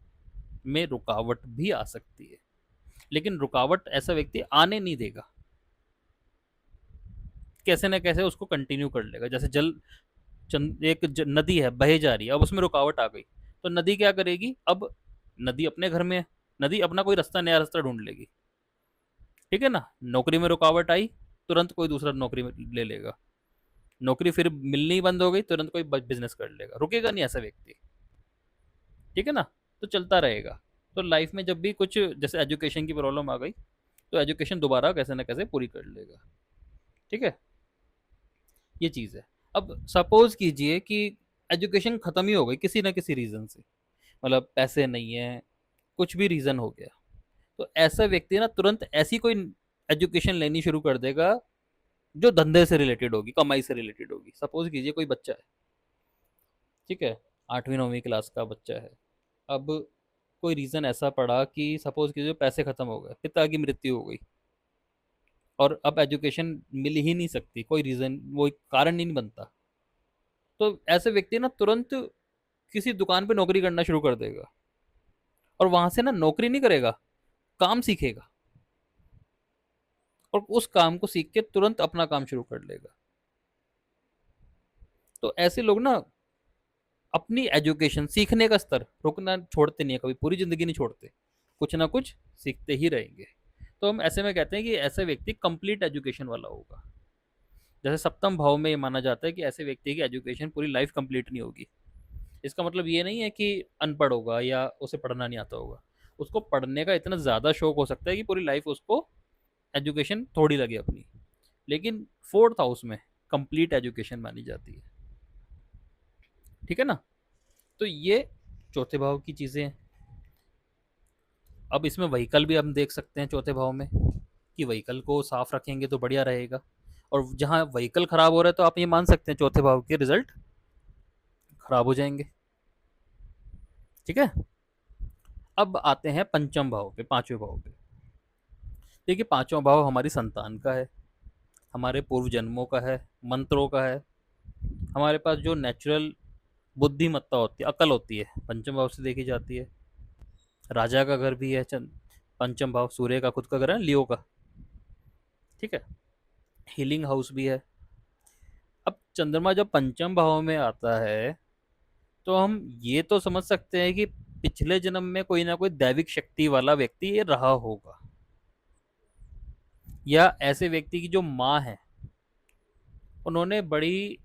में रुकावट भी आ सकती है, लेकिन रुकावट ऐसा व्यक्ति आने नहीं देगा, कैसे ना कैसे उसको कंटिन्यू कर लेगा। जैसे एक नदी है, बहे जा रही है, अब उसमें रुकावट आ गई, तो नदी क्या करेगी? अब नदी अपने घर में है, नदी अपना कोई रास्ता, नया रास्ता ढूंढ लेगी। ठीक है ना? नौकरी में रुकावट आई, तुरंत कोई दूसरा नौकरी में ले लेगा। नौकरी फिर मिलनी बंद हो गई, तुरंत कोई बिजनेस कर लेगा, रुकेगा नहीं ऐसा व्यक्ति। ठीक है ना? तो चलता रहेगा। तो लाइफ में जब भी कुछ जैसे एजुकेशन की प्रॉब्लम आ गई, तो एजुकेशन दोबारा कैसे ना कैसे पूरी कर लेगा। ठीक है? ये चीज़ है। अब सपोज कीजिए कि एजुकेशन खत्म ही हो गई किसी ना किसी रीज़न से, मतलब पैसे नहीं है, कुछ भी रीज़न हो गया, तो ऐसा व्यक्ति ना तुरंत ऐसी कोई एजुकेशन लेनी शुरू कर देगा जो धंधे से रिलेटेड होगी, कमाई से रिलेटेड होगी। सपोज कीजिए कोई बच्चा है, ठीक है, 8वीं 9वीं क्लास का बच्चा है। अब कोई रीज़न ऐसा पड़ा कि सपोज कीजिए पैसे खत्म हो गए, पिता की मृत्यु हो गई, और अब एजुकेशन मिल ही नहीं सकती, कोई रीज़न, वो कारण ही नहीं बनता, तो ऐसे व्यक्ति ना तुरंत किसी दुकान पे नौकरी करना शुरू कर देगा, और वहां से ना नौकरी नहीं करेगा, काम सीखेगा, और उस काम को सीख के तुरंत अपना काम शुरू कर लेगा। तो ऐसे लोग ना अपनी एजुकेशन, सीखने का स्तर रुकना छोड़ते नहीं है, कभी पूरी जिंदगी नहीं छोड़ते, कुछ ना कुछ सीखते ही रहेंगे। तो हम ऐसे में कहते हैं कि ऐसा व्यक्ति कंप्लीट एजुकेशन वाला होगा। जैसे सप्तम भाव में ये माना जाता है कि ऐसे व्यक्ति की एजुकेशन पूरी लाइफ कंप्लीट नहीं होगी। इसका मतलब ये नहीं है कि अनपढ़ होगा या उसे पढ़ना नहीं आता होगा, उसको पढ़ने का इतना ज़्यादा शौक हो सकता है कि पूरी लाइफ उसको एजुकेशन थोड़ी लगे अपनी, लेकिन फोर्थ हाउस में कंप्लीट एजुकेशन मानी जाती है। ठीक है ना? तो ये चौथे भाव की चीज़ें हैं। अब इसमें व्हीकल भी हम देख सकते हैं चौथे भाव में, कि व्हीकल को साफ रखेंगे तो बढ़िया रहेगा, और जहाँ व्हीकल खराब हो रहा है तो आप ये मान सकते हैं चौथे भाव के रिजल्ट खराब हो जाएंगे। ठीक है? अब आते हैं पंचम भाव पे, पांचवें भाव पे। देखिए, पांचवा भाव हमारी संतान का है, हमारे पूर्व जन्मों का है, मंत्रों का है, हमारे पास जो नेचुरल बुद्धिमत्ता होती है, अकल होती है, पंचम भाव से देखी जाती है। राजा का घर भी है पंचम भाव, सूर्य का खुद का घर है, लियो का। ठीक है? हीलिंग हाउस भी है। अब चंद्रमा जब पंचम भाव में आता है, तो हम ये तो समझ सकते हैं कि पिछले जन्म में कोई ना कोई दैविक शक्ति वाला व्यक्ति ये रहा होगा, या ऐसे व्यक्ति की जो माँ है उन्होंने बड़ी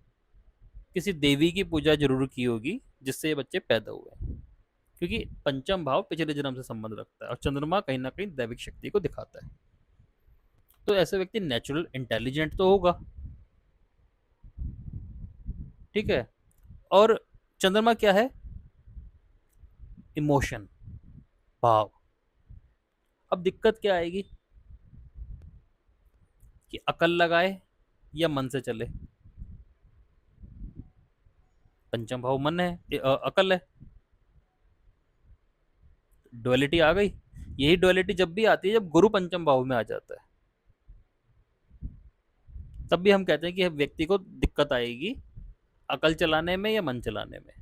किसी देवी की पूजा जरूर की होगी जिससे ये बच्चे पैदा हुए, क्योंकि पंचम भाव पिछले जन्म से संबंध रखता है और चंद्रमा कहीं ना कहीं दैविक शक्ति को दिखाता है। तो ऐसे व्यक्ति नेचुरल इंटेलिजेंट तो होगा। ठीक है? और चंद्रमा क्या है? इमोशन, भाव। अब दिक्कत क्या आएगी कि अकल लगाए या मन से चले। पंचम भाव मन है, अकल है, डुअलिटी आ गई। यही डुअलिटी जब भी आती है जब गुरु पंचम भाव में आ जाता है, तब भी हम कहते हैं कि व्यक्ति को दिक्कत आएगी अकल चलाने में या मन चलाने में।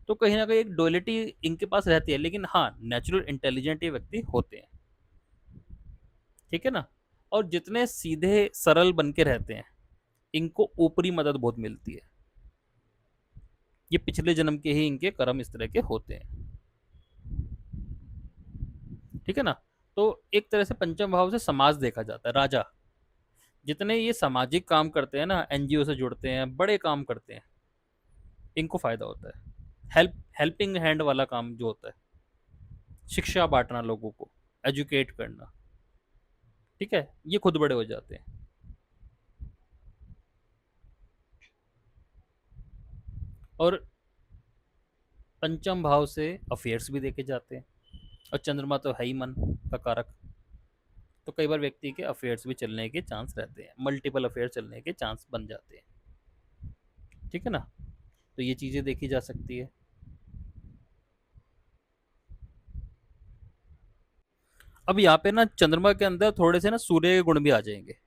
तो कहीं ना कहीं एक डुअलिटी इनके पास रहती है, लेकिन हाँ, नेचुरल इंटेलिजेंट ये व्यक्ति होते हैं। ठीक है ना। और जितने सीधे सरल बन के रहते हैं, इनको ऊपरी मदद बहुत मिलती है। ये पिछले जन्म के ही इनके कर्म इस तरह के होते हैं। ठीक है ना। तो एक तरह से पंचम भाव से समाज देखा जाता है, राजा। जितने ये सामाजिक काम करते हैं ना, एनजीओ से जुड़ते हैं, बड़े काम करते हैं, इनको फायदा होता है। हेल्पिंग हैंड वाला काम जो होता है, शिक्षा बांटना, लोगों को एजुकेट करना, ठीक है, ये खुद बड़े हो जाते हैं। और पंचम भाव से अफेयर्स भी देखे जाते हैं। और चंद्रमा तो है ही मन का कारक। तो कई बार व्यक्ति के अफेयर्स भी चलने के चांस रहते हैं, मल्टीपल अफेयर चलने के चांस बन जाते हैं। ठीक है ना। तो ये चीजें देखी जा सकती है। अब यहाँ पे ना चंद्रमा के अंदर थोड़े से ना सूर्य के गुण भी आ जाएंगे।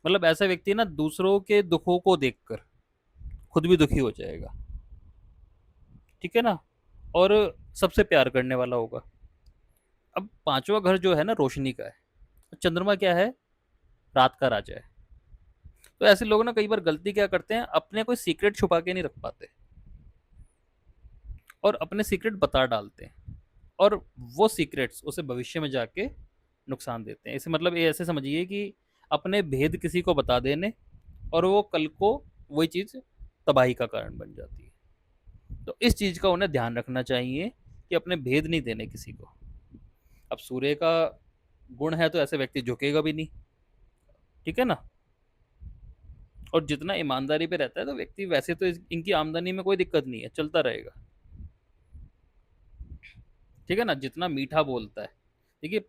मतलब ऐसा व्यक्ति ना दूसरों के दुखों को देखकर खुद भी दुखी हो जाएगा। ठीक है ना। और सबसे प्यार करने वाला होगा। अब पांचवा घर जो है ना रोशनी का है। चंद्रमा क्या है, रात का राजा है। तो ऐसे लोग ना कई बार गलती क्या करते हैं, अपने कोई सीक्रेट छुपा के नहीं रख पाते और अपने सीक्रेट बता डालते हैं। और वो सीक्रेट्स उसे भविष्य में जाके नुकसान देते हैं। इसे मतलब ये ऐसे समझिए कि अपने भेद किसी को बता देने और वो कल को वही चीज तबाही का कारण बन जाती है। तो इस चीज का उन्हें ध्यान रखना चाहिए कि अपने भेद नहीं देने किसी को। अब सूर्य का गुण है तो ऐसे व्यक्ति झुकेगा भी नहीं। ठीक है ना। और जितना ईमानदारी पे रहता है तो व्यक्ति, वैसे तो इनकी आमदनी में कोई दिक्कत नहीं है, चलता रहेगा। ठीक है ना। जितना मीठा बोलता है, देखिए,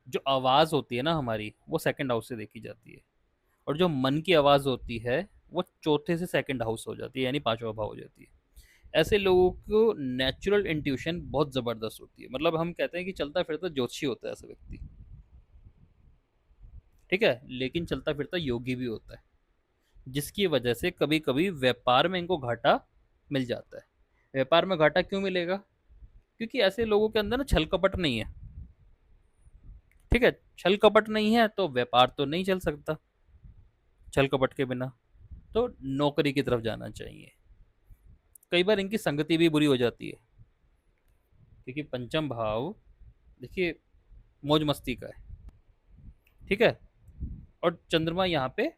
जो आवाज होती है ना हमारी, वो सेकंड हाउस से देखी जाती है। और जो मन की आवाज होती है, वो चौथे से सेकंड हाउस हो जाती है, यानी पांचवा भाव हो जाती है। ऐसे लोगों को नेचुरल इंट्यूशन बहुत जबरदस्त होती है। मतलब हम कहते हैं कि चलता फिरता ज्योतिषी होता है ऐसा व्यक्ति। ठीक है। लेकिन चलता फिरता योगी भी होता है, जिसकी वजह से कभी कभी व्यापार में इनको घाटा मिल जाता है। व्यापार में घाटा क्यों मिलेगा? क्योंकि ऐसे लोगों के अंदर ना छल कपट नहीं है। ठीक है। छल कपट नहीं है तो व्यापार तो नहीं चल सकता छल कपट के बिना। तो नौकरी की तरफ जाना चाहिए। कई बार इनकी संगति भी बुरी हो जाती है, क्योंकि पंचम भाव, देखिए, मौज मस्ती का है। ठीक है। और चंद्रमा यहाँ पे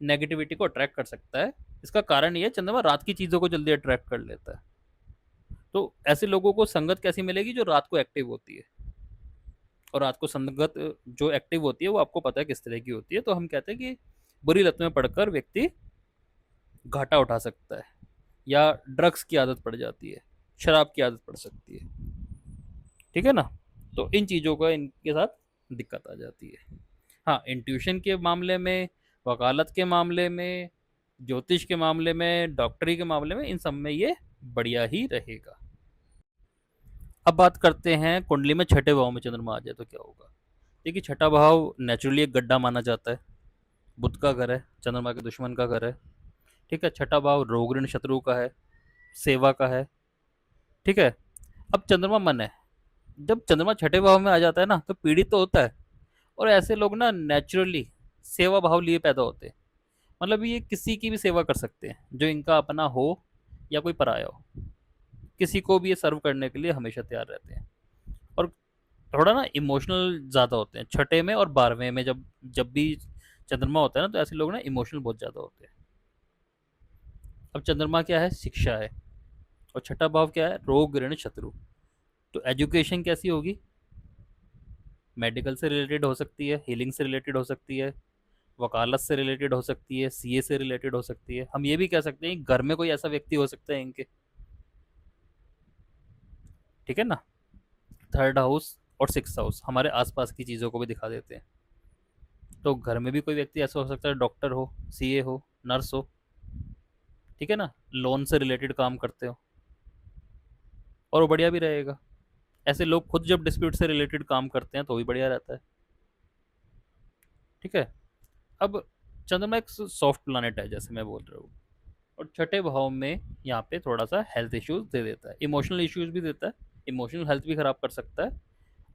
नेगेटिविटी को अट्रैक्ट कर सकता है। इसका कारण ये है, चंद्रमा रात की चीजों को जल्दी अट्रैक्ट कर लेता है। तो ऐसे लोगों को संगत कैसी मिलेगी? जो रात को एक्टिव होती है। और रात को संगत जो एक्टिव होती है वो आपको पता है किस तरह की होती है। तो हम कहते हैं कि बुरी लत में पड़कर व्यक्ति घाटा उठा सकता है, या ड्रग्स की आदत पड़ जाती है, शराब की आदत पड़ सकती है। ठीक है ना। तो इन चीज़ों का इनके साथ दिक्कत आ जाती है। हाँ, इंट्यूशन के मामले में, वकालत के मामले में, ज्योतिष के मामले में, डॉक्टरी के मामले में, इन सब में ये बढ़िया ही रहेगा। अब बात करते हैं कुंडली में छठे भाव में चंद्रमा आ जाए तो क्या होगा। देखिए, छठा भाव नेचुरली एक गड्ढा माना जाता है। बुध का घर है, चंद्रमा के दुश्मन का घर है। ठीक है। छठा भाव रोग ऋण शत्रु का है, सेवा का है। ठीक है। अब चंद्रमा मन है। जब चंद्रमा छठे भाव में आ जाता है ना, तो पीड़ित तो होता है। और ऐसे लोग ना नेचुरली सेवा भाव लिए पैदा होते हैं। मतलब ये किसी की भी सेवा कर सकते हैं, जो इनका अपना हो या कोई पराया हो। किसी को भी ये सर्व करने के लिए हमेशा तैयार रहते हैं। और थोड़ा ना इमोशनल ज़्यादा होते हैं छठे में और 12वें में। जब जब भी चंद्रमा होता है ना, तो ऐसे लोग ना इमोशनल बहुत ज़्यादा होते हैं। अब चंद्रमा क्या है? शिक्षा है। और छठा भाव क्या है? रोग ऋण शत्रु। तो एजुकेशन कैसी होगी? मेडिकल से रिलेटेड हो सकती है, हीलिंग से रिलेटेड हो सकती है, वकालत से रिलेटेड हो सकती है, सीए से रिलेटेड हो सकती है। हम ये भी कह सकते हैं कि घर में कोई ऐसा व्यक्ति हो सकता है इनके। ठीक है ना। थर्ड हाउस और सिक्स हाउस हमारे आसपास की चीज़ों को भी दिखा देते हैं। तो घर में भी कोई व्यक्ति ऐसा हो सकता है, डॉक्टर हो, सीए हो, नर्स हो। ठीक है ना। लोन से रिलेटेड काम करते हो, और वो बढ़िया भी रहेगा। ऐसे लोग खुद जब डिस्प्यूट से रिलेटेड काम करते हैं तो भी बढ़िया रहता है। ठीक है। अब चंद्रमा एक सॉफ्ट प्लानट है, जैसे मैं बोल रहा हूँ। और छठे भाव में यहाँ पे थोड़ा सा हेल्थ इश्यूज दे देता है, इमोशनल इश्यूज भी देता है। इमोशनल हेल्थ भी खराब कर सकता है,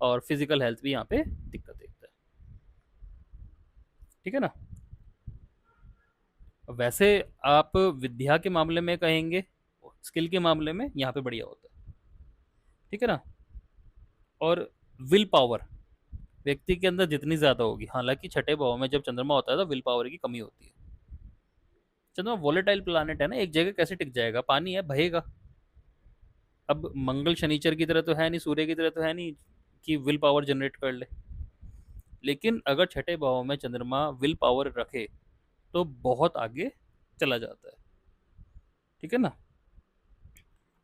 और फिजिकल हेल्थ भी यहाँ पे दिक्कत देता है। ठीक है ना। वैसे आप विद्या के मामले में कहेंगे, स्किल के मामले में यहाँ पे बढ़िया होता है। ठीक है ना। और विल पावर व्यक्ति के अंदर जितनी ज्यादा होगी, हालांकि छठे भाव में जब चंद्रमा होता है तो विल पावर की कमी होती है। चंद्रमा वोलेटाइल प्लानिट है ना, एक जगह कैसे टिक जाएगा, पानी है बहेगा। अब मंगल शनिचर की तरह तो है नहीं, सूर्य की तरह तो है नहीं कि विल पावर जनरेट कर ले। लेकिन अगर छठे भाव में चंद्रमा विल पावर रखे तो बहुत आगे चला जाता है। ठीक है ना।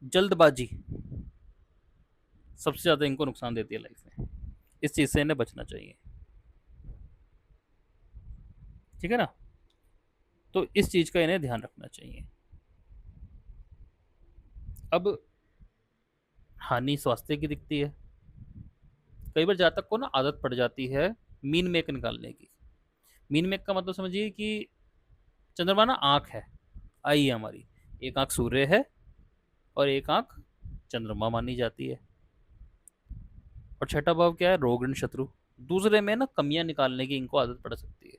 जल्दबाजी सबसे ज्यादा इनको नुकसान देती है लाइफ में, इस चीज से इन्हें बचना चाहिए। ठीक है ना। तो इस चीज का इन्हें ध्यान रखना चाहिए। अब हानि स्वास्थ्य की दिखती है। कई बार जातक को ना आदत पड़ जाती है मीन मेक निकालने की। मीन मेक का मतलब समझिए कि चंद्रमा ना आंख है, आई है हमारी, एक आंख सूर्य है और एक आंख चंद्रमा मानी जाती है। और छठा भाव क्या है, रोग ऋण शत्रु। दूसरे में ना कमियां निकालने की इनको आदत पड़ सकती है।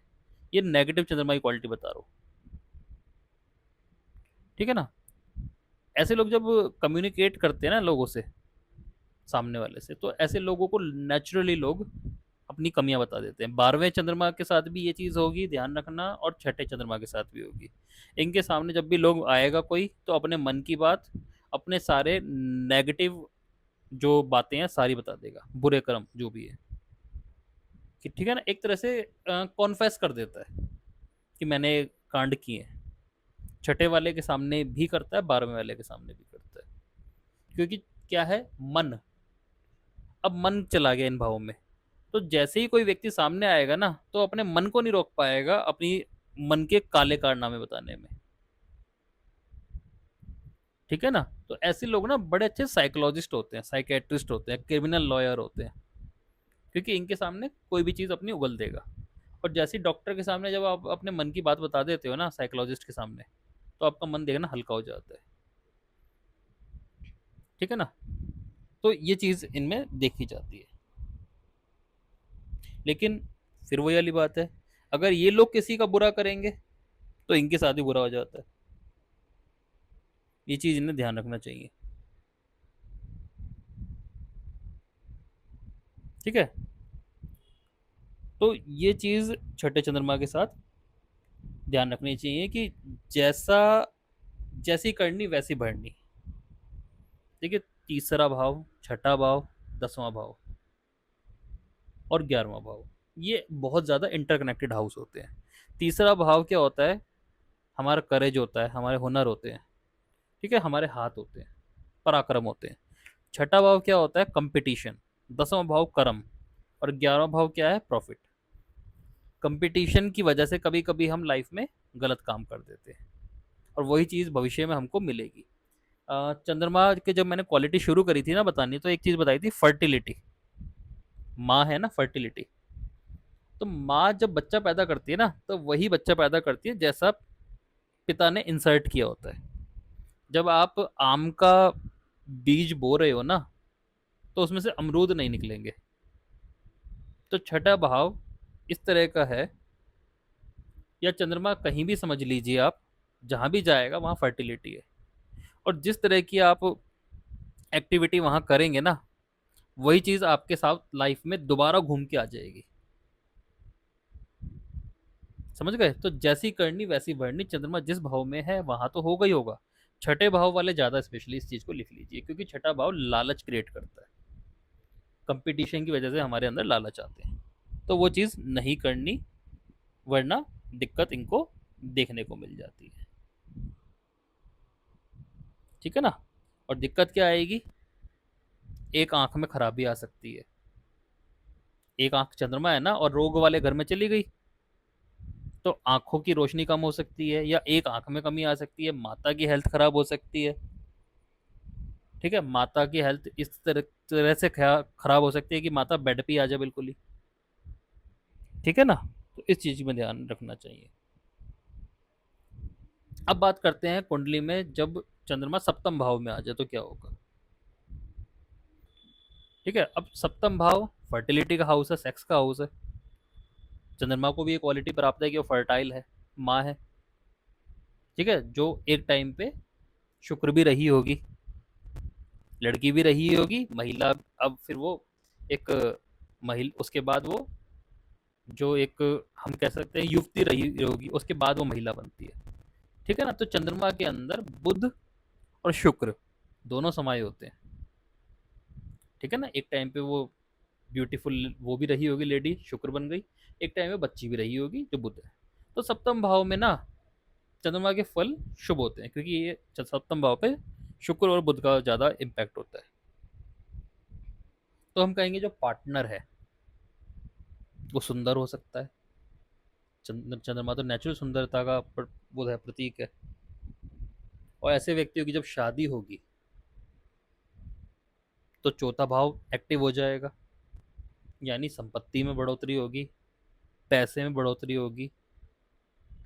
ये नेगेटिव चंद्रमा की क्वालिटी बता रहा हूँ। ठीक है ना। ऐसे लोग जब कम्युनिकेट करते हैं ना लोगों से, सामने वाले से, तो ऐसे लोगों को नेचुरली लोग अपनी कमियां बता देते हैं। 12वें चंद्रमा के साथ भी ये चीज होगी, ध्यान रखना, और छठे चंद्रमा के साथ भी होगी। इनके सामने जब भी लोग आएगा कोई, तो अपने मन की बात, अपने सारे नेगेटिव जो बातें हैं सारी बता देगा, बुरे कर्म जो भी है। कि ठीक है ना, एक तरह से कॉन्फेस कर देता है कि मैंने कांड किए हैं। छठे वाले के सामने भी करता है, 12वें वाले के सामने भी करता है। क्योंकि क्या है, मन, अब मन चला गया इन भावों में। तो जैसे ही कोई व्यक्ति सामने आएगा ना, तो अपने मन को नहीं रोक पाएगा अपनी मन के काले कारनामे बताने में। ठीक है ना। तो ऐसे लोग ना बड़े अच्छे साइकोलॉजिस्ट होते हैं, साइकेट्रिस्ट होते हैं, क्रिमिनल लॉयर होते हैं। क्योंकि इनके सामने कोई भी चीज अपनी उगल देगा। और जैसे ही डॉक्टर के सामने जब आप अपने मन की बात बता देते हो ना साइकोलॉजिस्ट के सामने, तो आपका मन देखना हल्का हो जाता है। ठीक है ना। तो ये चीज इनमें देखी जाती है। लेकिन फिर वही वाली बात है, अगर ये लोग किसी का बुरा करेंगे तो इनके साथ ही बुरा हो जाता है। ये चीज इन्हें ध्यान रखना चाहिए। ठीक है। तो ये चीज छठे चंद्रमा के साथ ध्यान रखनी चाहिए कि जैसा, जैसी करनी वैसी भरनी। ठीक है। तीसरा भाव, छठा भाव, 10वां भाव और 11वां भाव, ये बहुत ज्यादा इंटरकनेक्टेड हाउस होते हैं। तीसरा भाव क्या होता है, हमारा करेज होता है, हमारे हुनर होते हैं। ठीक है, हमारे हाथ होते हैं, पराक्रम होते हैं। छठा भाव क्या होता है, कंपटीशन। 10वां भाव कर्म। और 11वां भाव क्या है, प्रॉफिट। कंपटीशन की वजह से कभी कभी हम लाइफ में गलत काम कर देते हैं, और वही चीज भविष्य में हमको मिलेगी। चंद्रमा के जब मैंने क्वालिटी शुरू करी थी ना बतानी, तो एक चीज बताई थी, फर्टिलिटी। माँ है ना, फर्टिलिटी। तो माँ जब बच्चा पैदा करती है ना, तो वही बच्चा पैदा करती है जैसा पिता ने इंसर्ट किया होता है। जब आप आम का बीज बो रहे हो ना, तो उसमें से अमरूद नहीं निकलेंगे। तो छठा भाव इस तरह का है, या चंद्रमा कहीं भी समझ लीजिए आप, जहां भी जाएगा वहां फर्टिलिटी है। और जिस तरह की आप एक्टिविटी वहां करेंगे ना, वही चीज आपके साथ लाइफ में दोबारा घूम के आ जाएगी। समझ गए। तो जैसी करनी वैसी भरनी, चंद्रमा जिस भाव में है वहां तो होगा ही होगा। छठे भाव वाले ज्यादा स्पेशली इस चीज को लिख लीजिए, क्योंकि छठा भाव लालच क्रिएट करता है। कंपटीशन की वजह से हमारे अंदर लालच आते हैं, तो वो चीज नहीं करनी, वरना दिक्कत इनको देखने को मिल जाती है। ठीक है ना। और दिक्कत क्या आएगी, एक आंख में खराबी आ सकती है। एक आंख चंद्रमा है ना, और रोग वाले घर में चली गई, तो आंखों की रोशनी कम हो सकती है, या एक आंख में कमी आ सकती है, माता की हेल्थ खराब हो सकती है। ठीक है, माता की हेल्थ इस तरह से खराब हो सकती है कि माता बेड पे ही आ जाए बिल्कुल ही। ठीक है ना। तो इस चीज में ध्यान रखना चाहिए। अब बात करते हैं कुंडली में जब चंद्रमा सप्तम भाव में आ जाए तो क्या होगा। ठीक है, अब सप्तम भाव फर्टिलिटी का हाउस है, सेक्स का हाउस है। चंद्रमा को भी ये क्वालिटी प्राप्त है कि वो फर्टाइल है, माँ है, ठीक है, जो एक टाइम पे शुक्र भी रही होगी, लड़की भी रही होगी, महिला। अब फिर वो एक महिला, उसके बाद वो जो एक हम कह सकते हैं युवती रही होगी, उसके बाद वो महिला बनती है, ठीक है ना। तो चंद्रमा के अंदर बुध और शुक्र दोनों समाये होते हैं, ठीक है ना। एक टाइम पे वो ब्यूटीफुल वो भी रही होगी लेडी, शुक्र बन गई, एक टाइम में बच्ची भी रही होगी जो बुध है। तो सप्तम भाव में ना चंद्रमा के फल शुभ होते हैं, क्योंकि ये सप्तम भाव पे शुक्र और बुध का ज्यादा इम्पैक्ट होता है। तो हम कहेंगे जो पार्टनर है वो सुंदर हो सकता है। चंद्रमा तो नेचुरल सुंदरता का वो है, प्रतीक है। और ऐसे व्यक्तियों की जब शादी होगी तो चौथा भाव एक्टिव हो जाएगा, यानी संपत्ति में बढ़ोतरी होगी, पैसे में बढ़ोतरी होगी,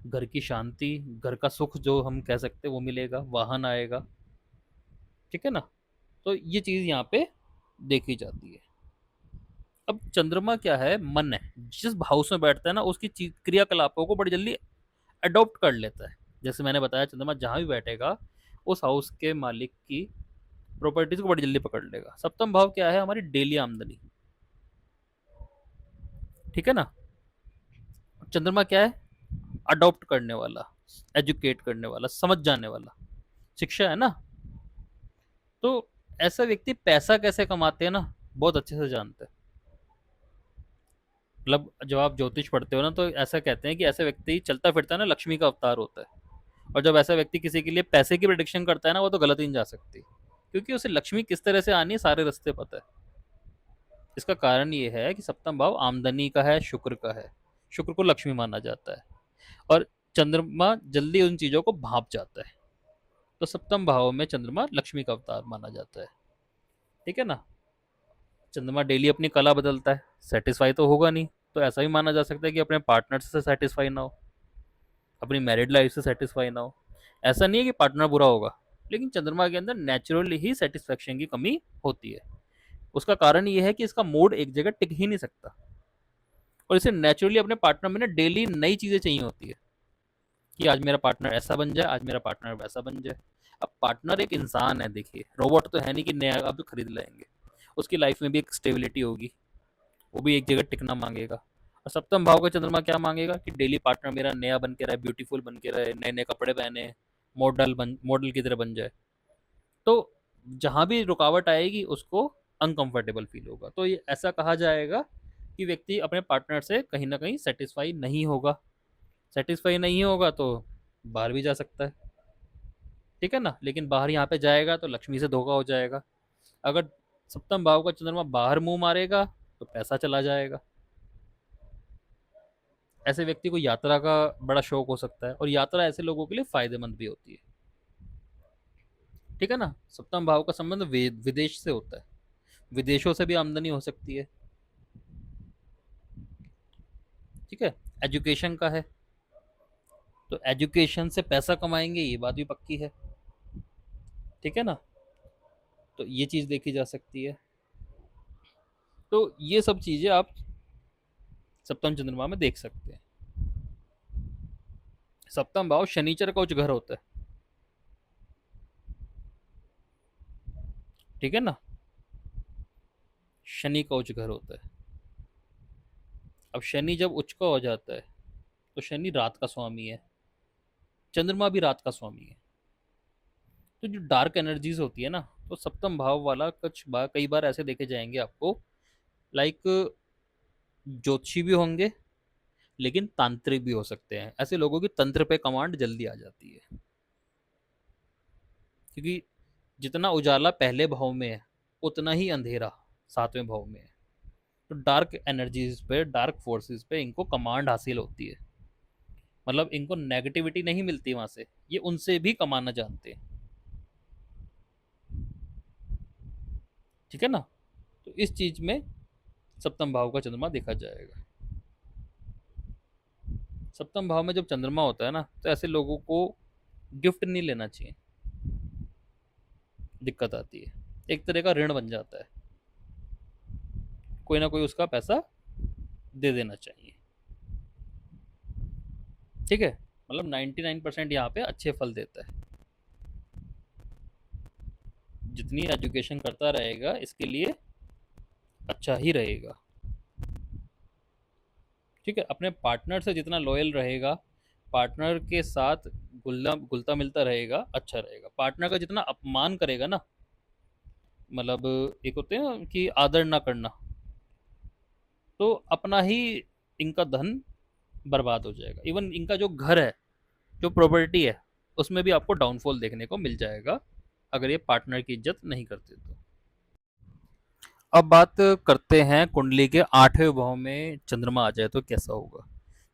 घर की शांति, घर का सुख जो हम कह सकते हैं वो मिलेगा, वाहन आएगा, ठीक है ना। तो ये चीज यहाँ पे देखी जाती है। अब चंद्रमा क्या है, मन है, जिस हाउस में बैठता है ना उसकी क्रियाकलापों को बड़ी जल्दी अडॉप्ट कर लेता है। जैसे मैंने बताया, चंद्रमा जहां भी बैठेगा उस हाउस के मालिक की प्रॉपर्टीज को बड़ी जल्दी पकड़ लेगा। सप्तम भाव क्या है, हमारी डेली आमदनी, ठीक है ना। चंद्रमा क्या है, अडॉप्ट करने वाला, एजुकेट करने वाला, समझ जाने वाला, शिक्षा है ना। तो ऐसा व्यक्ति पैसा कैसे कमाते हैं ना बहुत अच्छे से जानते हैं। मतलब जब आप ज्योतिष पढ़ते हो ना तो ऐसा कहते हैं कि ऐसा व्यक्ति चलता फिरता है ना लक्ष्मी का अवतार होता है। और जब ऐसा व्यक्ति किसी के लिए पैसे की प्रिडिक्शन करता है ना वो तो गलत ही नहीं जा सकती, क्योंकि उसे लक्ष्मी किस तरह से आनी है सारे रास्ते पता है। इसका कारण ये है कि सप्तम भाव आमदनी का है, शुक्र का है, शुक्र को लक्ष्मी माना जाता है। और चंद्रमा जल्दी उन चीजों को भाप जाता है, तो सप्तम भाव में चंद्रमा लक्ष्मी का अवतार माना जाता है, ठीक है ना। चंद्रमा डेली अपनी कला बदलता है, सेटिस्फाई तो होगा नहीं, तो ऐसा भी माना जा सकता है कि अपने पार्टनर से सेटिस्फाई ना हो, अपनी मैरिड लाइफ से सेटिस्फाई ना हो। ऐसा नहीं है कि पार्टनर बुरा होगा, लेकिन चंद्रमा के अंदर नेचुरली ही सेटिस्फेक्शन की कमी होती है। उसका कारण ये है कि इसका मूड एक जगह टिक ही नहीं सकता, और इसे नेचुरली अपने पार्टनर में ना डेली नई चीजें चाहिए होती है कि आज मेरा पार्टनर ऐसा बन जाए, आज मेरा पार्टनर वैसा बन जाए। अब पार्टनर एक इंसान है, देखिए रोबोट तो है नहीं कि नया आप खरीद लाएंगे। उसकी लाइफ में भी एक स्टेबिलिटी होगी, वो भी एक जगह टिकना मांगेगा। और सप्तम भाव का चंद्रमा क्या मांगेगा कि डेली पार्टनर मेरा नया बन के रहे, ब्यूटीफुल बन के रहे, नए नए कपड़े पहने, मॉडल की तरह बन जाए। तो जहां भी रुकावट आएगी उसको अनकंफर्टेबल फील होगा। तो ये ऐसा कहा जाएगा कि व्यक्ति अपने पार्टनर से कहीं ना कहीं सेटिस्फाई नहीं होगा। सेटिस्फाई नहीं होगा तो बाहर भी जा सकता है, ठीक है ना। लेकिन बाहर यहाँ पे जाएगा तो लक्ष्मी से धोखा हो जाएगा। अगर सप्तम भाव का चंद्रमा बाहर मुंह मारेगा तो पैसा चला जाएगा। ऐसे व्यक्ति को यात्रा का बड़ा शौक हो सकता है, और यात्रा ऐसे लोगों के लिए फायदेमंद भी होती है, ठीक है ना। सप्तम भाव का संबंध विदेश से होता है, विदेशों से भी आमदनी हो सकती है, ठीक है। एजुकेशन का है, तो एजुकेशन से पैसा कमाएंगे ये बात भी पक्की है, ठीक है ना। तो ये चीज देखी जा सकती है। तो ये सब चीजें आप सप्तम चंद्रमा में देख सकते हैं। सप्तम भाव शनिचर का उच्च घर होता है, ठीक है ना। शनि का उच्च घर होता है। अब शनि जब उच्च का हो जाता है तो शनि रात का स्वामी है, चंद्रमा भी रात का स्वामी है। तो जो डार्क एनर्जीज होती है ना, तो सप्तम भाव वाला कुछ बार कई बार ऐसे देखे जाएंगे आपको, लाइक ज्योतिषी भी होंगे लेकिन तांत्रिक भी हो सकते हैं। ऐसे लोगों की तंत्र पे कमांड जल्दी आ जाती है, क्योंकि जितना उजाला पहले भाव में है उतना ही अंधेरा सातवें भाव में है। तो डार्क एनर्जीज पे, डार्क फोर्सेस पे इनको कमांड हासिल होती है। मतलब इनको नेगेटिविटी नहीं मिलती वहां से, ये उनसे भी कमाना जानते हैं, ठीक है ना। तो इस चीज में सप्तम भाव का चंद्रमा देखा जाएगा। सप्तम भाव में जब चंद्रमा होता है ना तो ऐसे लोगों को गिफ्ट नहीं लेना चाहिए, दिक्कत आती है, एक तरह का ऋण बन जाता है, कोई ना कोई उसका पैसा दे देना चाहिए, ठीक है, मतलब 99% यहाँ पे अच्छे फल देता है। जितनी एजुकेशन करता रहेगा इसके लिए अच्छा ही रहेगा। ठीक है, अपने पार्टनर से जितना लॉयल रहेगा, पार्टनर के साथ घुलना घुलता मिलता रहेगा, अच्छा रहेगा। पार्टनर का जितना अपमान करेगा ना, मतलब एक होते हैं ना कि आदर ना करना, तो अपना ही इनका धन बर्बाद हो जाएगा। इवन इनका जो घर है, जो प्रॉपर्टी है, उसमें भी आपको डाउनफॉल देखने को मिल जाएगा अगर ये पार्टनर की इज्जत नहीं करते तो। अब बात करते हैं कुंडली के 8वें भाव में चंद्रमा आ जाए तो कैसा होगा।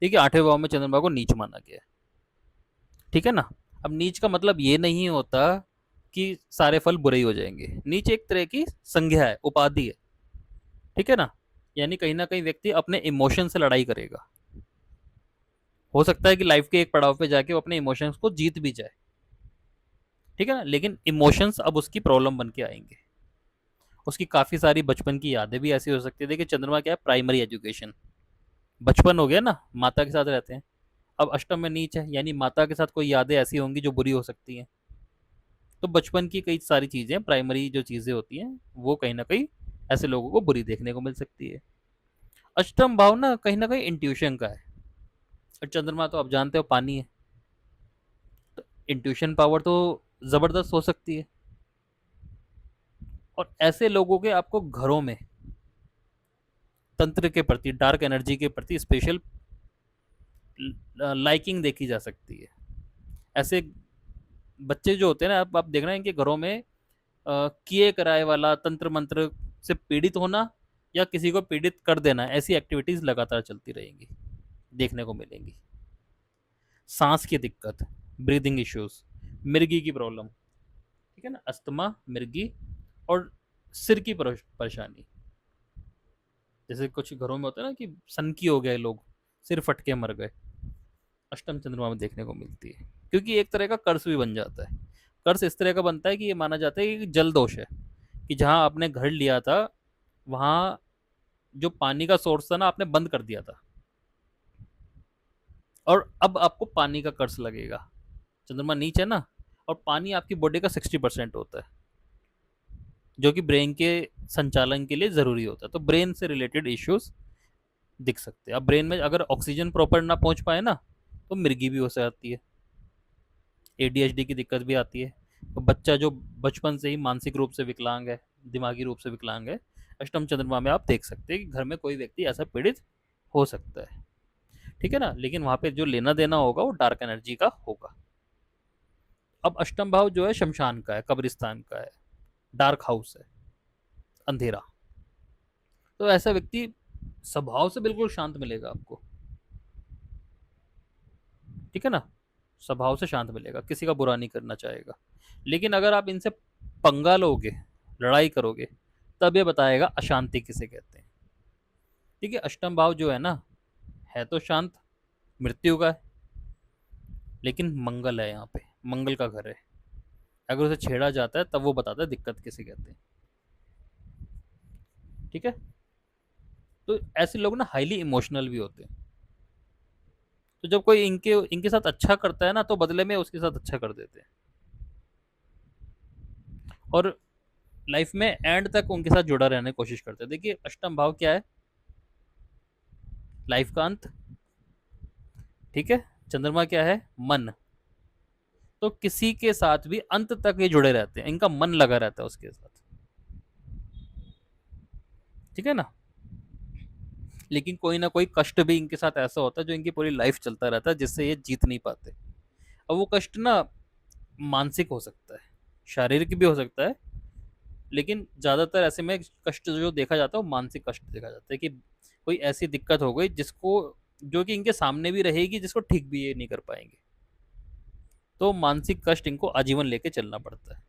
देखिए, 8वें भाव में चंद्रमा को नीच माना गया है। ठीक है ना। अब नीच का मतलब ये नहीं होता कि सारे फल बुरे ही हो जाएंगे। नीच एक तरह की संज्ञा है, उपाधि है। ठीक है ना। यानी कहीं ना कहीं व्यक्ति अपने इमोशन से लड़ाई करेगा। हो सकता है कि लाइफ के एक पड़ाव पे जाके वो अपने इमोशंस को जीत भी जाए। ठीक है ना, लेकिन इमोशंस अब उसकी प्रॉब्लम बन के आएंगे। उसकी काफी सारी बचपन की यादें भी ऐसी हो सकती है। देखिए, चंद्रमा क्या है, प्राइमरी एजुकेशन। बचपन हो गया ना, माता के साथ रहते हैं। अब अष्टम में नीच है, यानी माता के साथ कोई यादें ऐसी होंगी जो बुरी हो सकती हैं। तो बचपन की कई सारी चीजें, प्राइमरी जो चीजें होती हैं, वो कहीं ना कहीं ऐसे लोगों को बुरी देखने को मिल सकती है। अष्टम भाव ना कहीं इंट्यूशन का है। और चंद्रमा तो आप जानते हो पानी है, तो इंट्यूशन पावर तो जबरदस्त हो सकती है। और ऐसे लोगों के आपको घरों में तंत्र के प्रति, डार्क एनर्जी के प्रति स्पेशल लाइकिंग देखी जा सकती है। ऐसे बच्चे जो होते हैं ना, आप देख रहे हैं कि घरों में किए कराए वाला तंत्र मंत्र से पीड़ित होना या किसी को पीड़ित कर देना, ऐसी एक्टिविटीज लगातार चलती रहेंगी, देखने को मिलेंगी। सांस की दिक्कत, ब्रीदिंग इश्यूज, मिर्गी की प्रॉब्लम, ठीक है ना, अस्थमा, मिर्गी, और सिर की परेशानी। जैसे कुछ घरों में होता है ना कि सनकी हो गए लोग, सिर फट के मर गए, अष्टम चंद्रमा में देखने को मिलती है। क्योंकि एक तरह का कर्ज भी बन जाता है। कर्ज इस तरह का बनता है कि ये माना जाता है कि जल दोष है, कि जहां आपने घर लिया था वहां जो पानी का सोर्स था ना, आपने बंद कर दिया था, और अब आपको पानी का कर्ज लगेगा। चंद्रमा नीच है ना, और पानी आपकी बॉडी का 60% होता है, जो कि ब्रेन के संचालन के लिए जरूरी होता है। तो ब्रेन से रिलेटेड इश्यूज दिख सकते हैं। अब ब्रेन में अगर ऑक्सीजन प्रॉपर ना पहुंच पाए ना, तो मिर्गी भी हो सकती है, एडीएचडी की दिक्कत भी आती है। तो बच्चा जो बचपन से ही मानसिक रूप से विकलांग है, दिमागी रूप से विकलांग है, अष्टम चंद्रमा में आप देख सकते हैं कि घर में कोई व्यक्ति ऐसा पीड़ित हो सकता है। ठीक है ना, लेकिन वहां पे जो लेना देना होगा वो डार्क एनर्जी का होगा। अब अष्टम भाव जो है शमशान का है, कब्रिस्तान का है, डार्क हाउस है, अंधेरा। तो ऐसा व्यक्ति स्वभाव से बिल्कुल शांत मिलेगा आपको। ठीक है ना, स्वभाव से शांत मिलेगा, किसी का बुरा नहीं करना चाहेगा। लेकिन अगर आप इनसे पंगा लोगे, लड़ाई करोगे, तब ये बताएगा अशांति किसे कहते हैं। ठीक है, अष्टम भाव जो है तो शांत, मृत्यु का है, लेकिन मंगल है यहाँ पे, मंगल का घर है। अगर उसे छेड़ा जाता है तब वो बताता है दिक्कत किसे कहते हैं। ठीक है, तो ऐसे लोग ना हाईली इमोशनल भी होते हैं। तो जब कोई इनके इनके साथ अच्छा करता है ना, तो बदले में उसके साथ अच्छा कर देते हैं, और लाइफ में एंड तक उनके साथ जुड़ा रहने की कोशिश करते हैं। देखिए, अष्टम भाव क्या है, लाइफ का अंत। ठीक है, चंद्रमा क्या है, मन। तो किसी के साथ भी अंत तक ये जुड़े रहते हैं, इनका मन लगा रहता है उसके साथ। ठीक है ना, लेकिन कोई ना कोई कष्ट भी इनके साथ ऐसा होता है जो इनकी पूरी लाइफ चलता रहता है, जिससे ये जीत नहीं पाते। अब वो कष्ट ना मानसिक हो सकता है, शारीरिक भी हो सकता है, लेकिन ज्यादातर ऐसे में कष्ट जो देखा जाता है वो मानसिक कष्ट देखा जाता है, कि कोई ऐसी दिक्कत हो गई जिसको, जो कि इनके सामने भी रहेगी, जिसको ठीक भी ये नहीं कर पाएंगे। तो मानसिक कष्ट इनको आजीवन लेके चलना पड़ता है।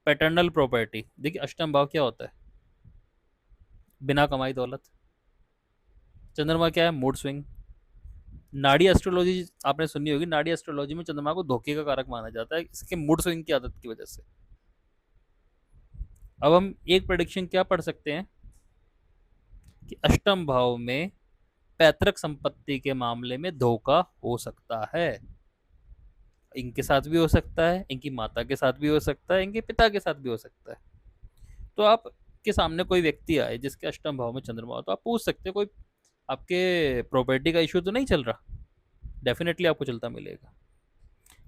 पैटर्नल प्रॉपर्टी, देखिए अष्टम भाव क्या होता है, बिना कमाई दौलत। चंद्रमा क्या है, मूड स्विंग। नाड़ी एस्ट्रोलॉजी आपने सुनी होगी, नाड़ी एस्ट्रोलॉजी में चंद्रमा को धोखे का कारक माना जाता है, इसके मूड स्विंग की आदत की वजह से। अब हम एक प्रेडिक्शन क्या पढ़ सकते हैं कि अष्टम भाव में पैतृक संपत्ति के मामले में धोखा हो सकता है। इनके साथ भी हो सकता है, इनकी माता के साथ भी हो सकता है, इनके पिता के साथ भी हो सकता है। तो आप के सामने कोई व्यक्ति आए जिसके अष्टम भाव में चंद्रमा हो, तो आप पूछ सकते हैं कोई आपके प्रॉपर्टी का इशू तो नहीं चल रहा। डेफिनेटली आपको चलता मिलेगा।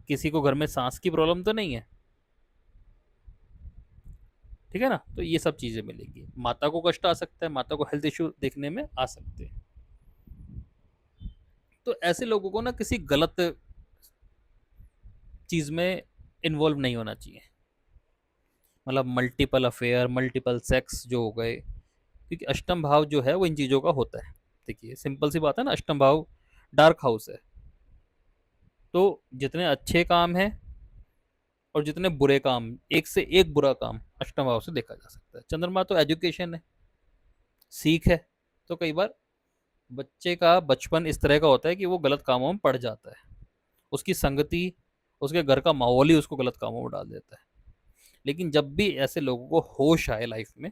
किसी को घर में सांस की प्रॉब्लम तो नहीं है, ठीक है ना। तो ये सब चीजें मिलेंगी। माता को कष्ट आ सकता है, माता को हेल्थ इशू देखने में आ सकते हैं। तो ऐसे लोगों को ना किसी गलत चीज में इन्वॉल्व नहीं होना चाहिए। मतलब मल्टीपल अफेयर, मल्टीपल सेक्स जो हो गए, क्योंकि अष्टम भाव जो है वो इन चीजों का होता है। देखिए सिंपल सी बात है ना, अष्टम भाव डार्क हाउस है। तो जितने अच्छे काम हैं और जितने बुरे काम, एक से एक बुरा काम अष्टम भाव से देखा जा सकता है। चंद्रमा तो एजुकेशन है, सीख है। तो कई बार बच्चे का बचपन इस तरह का होता है कि वो गलत कामों में पड़ जाता है। उसकी संगति, उसके घर का माहौल ही उसको गलत कामों में डाल देता है। लेकिन जब भी ऐसे लोगों को होश आए लाइफ में,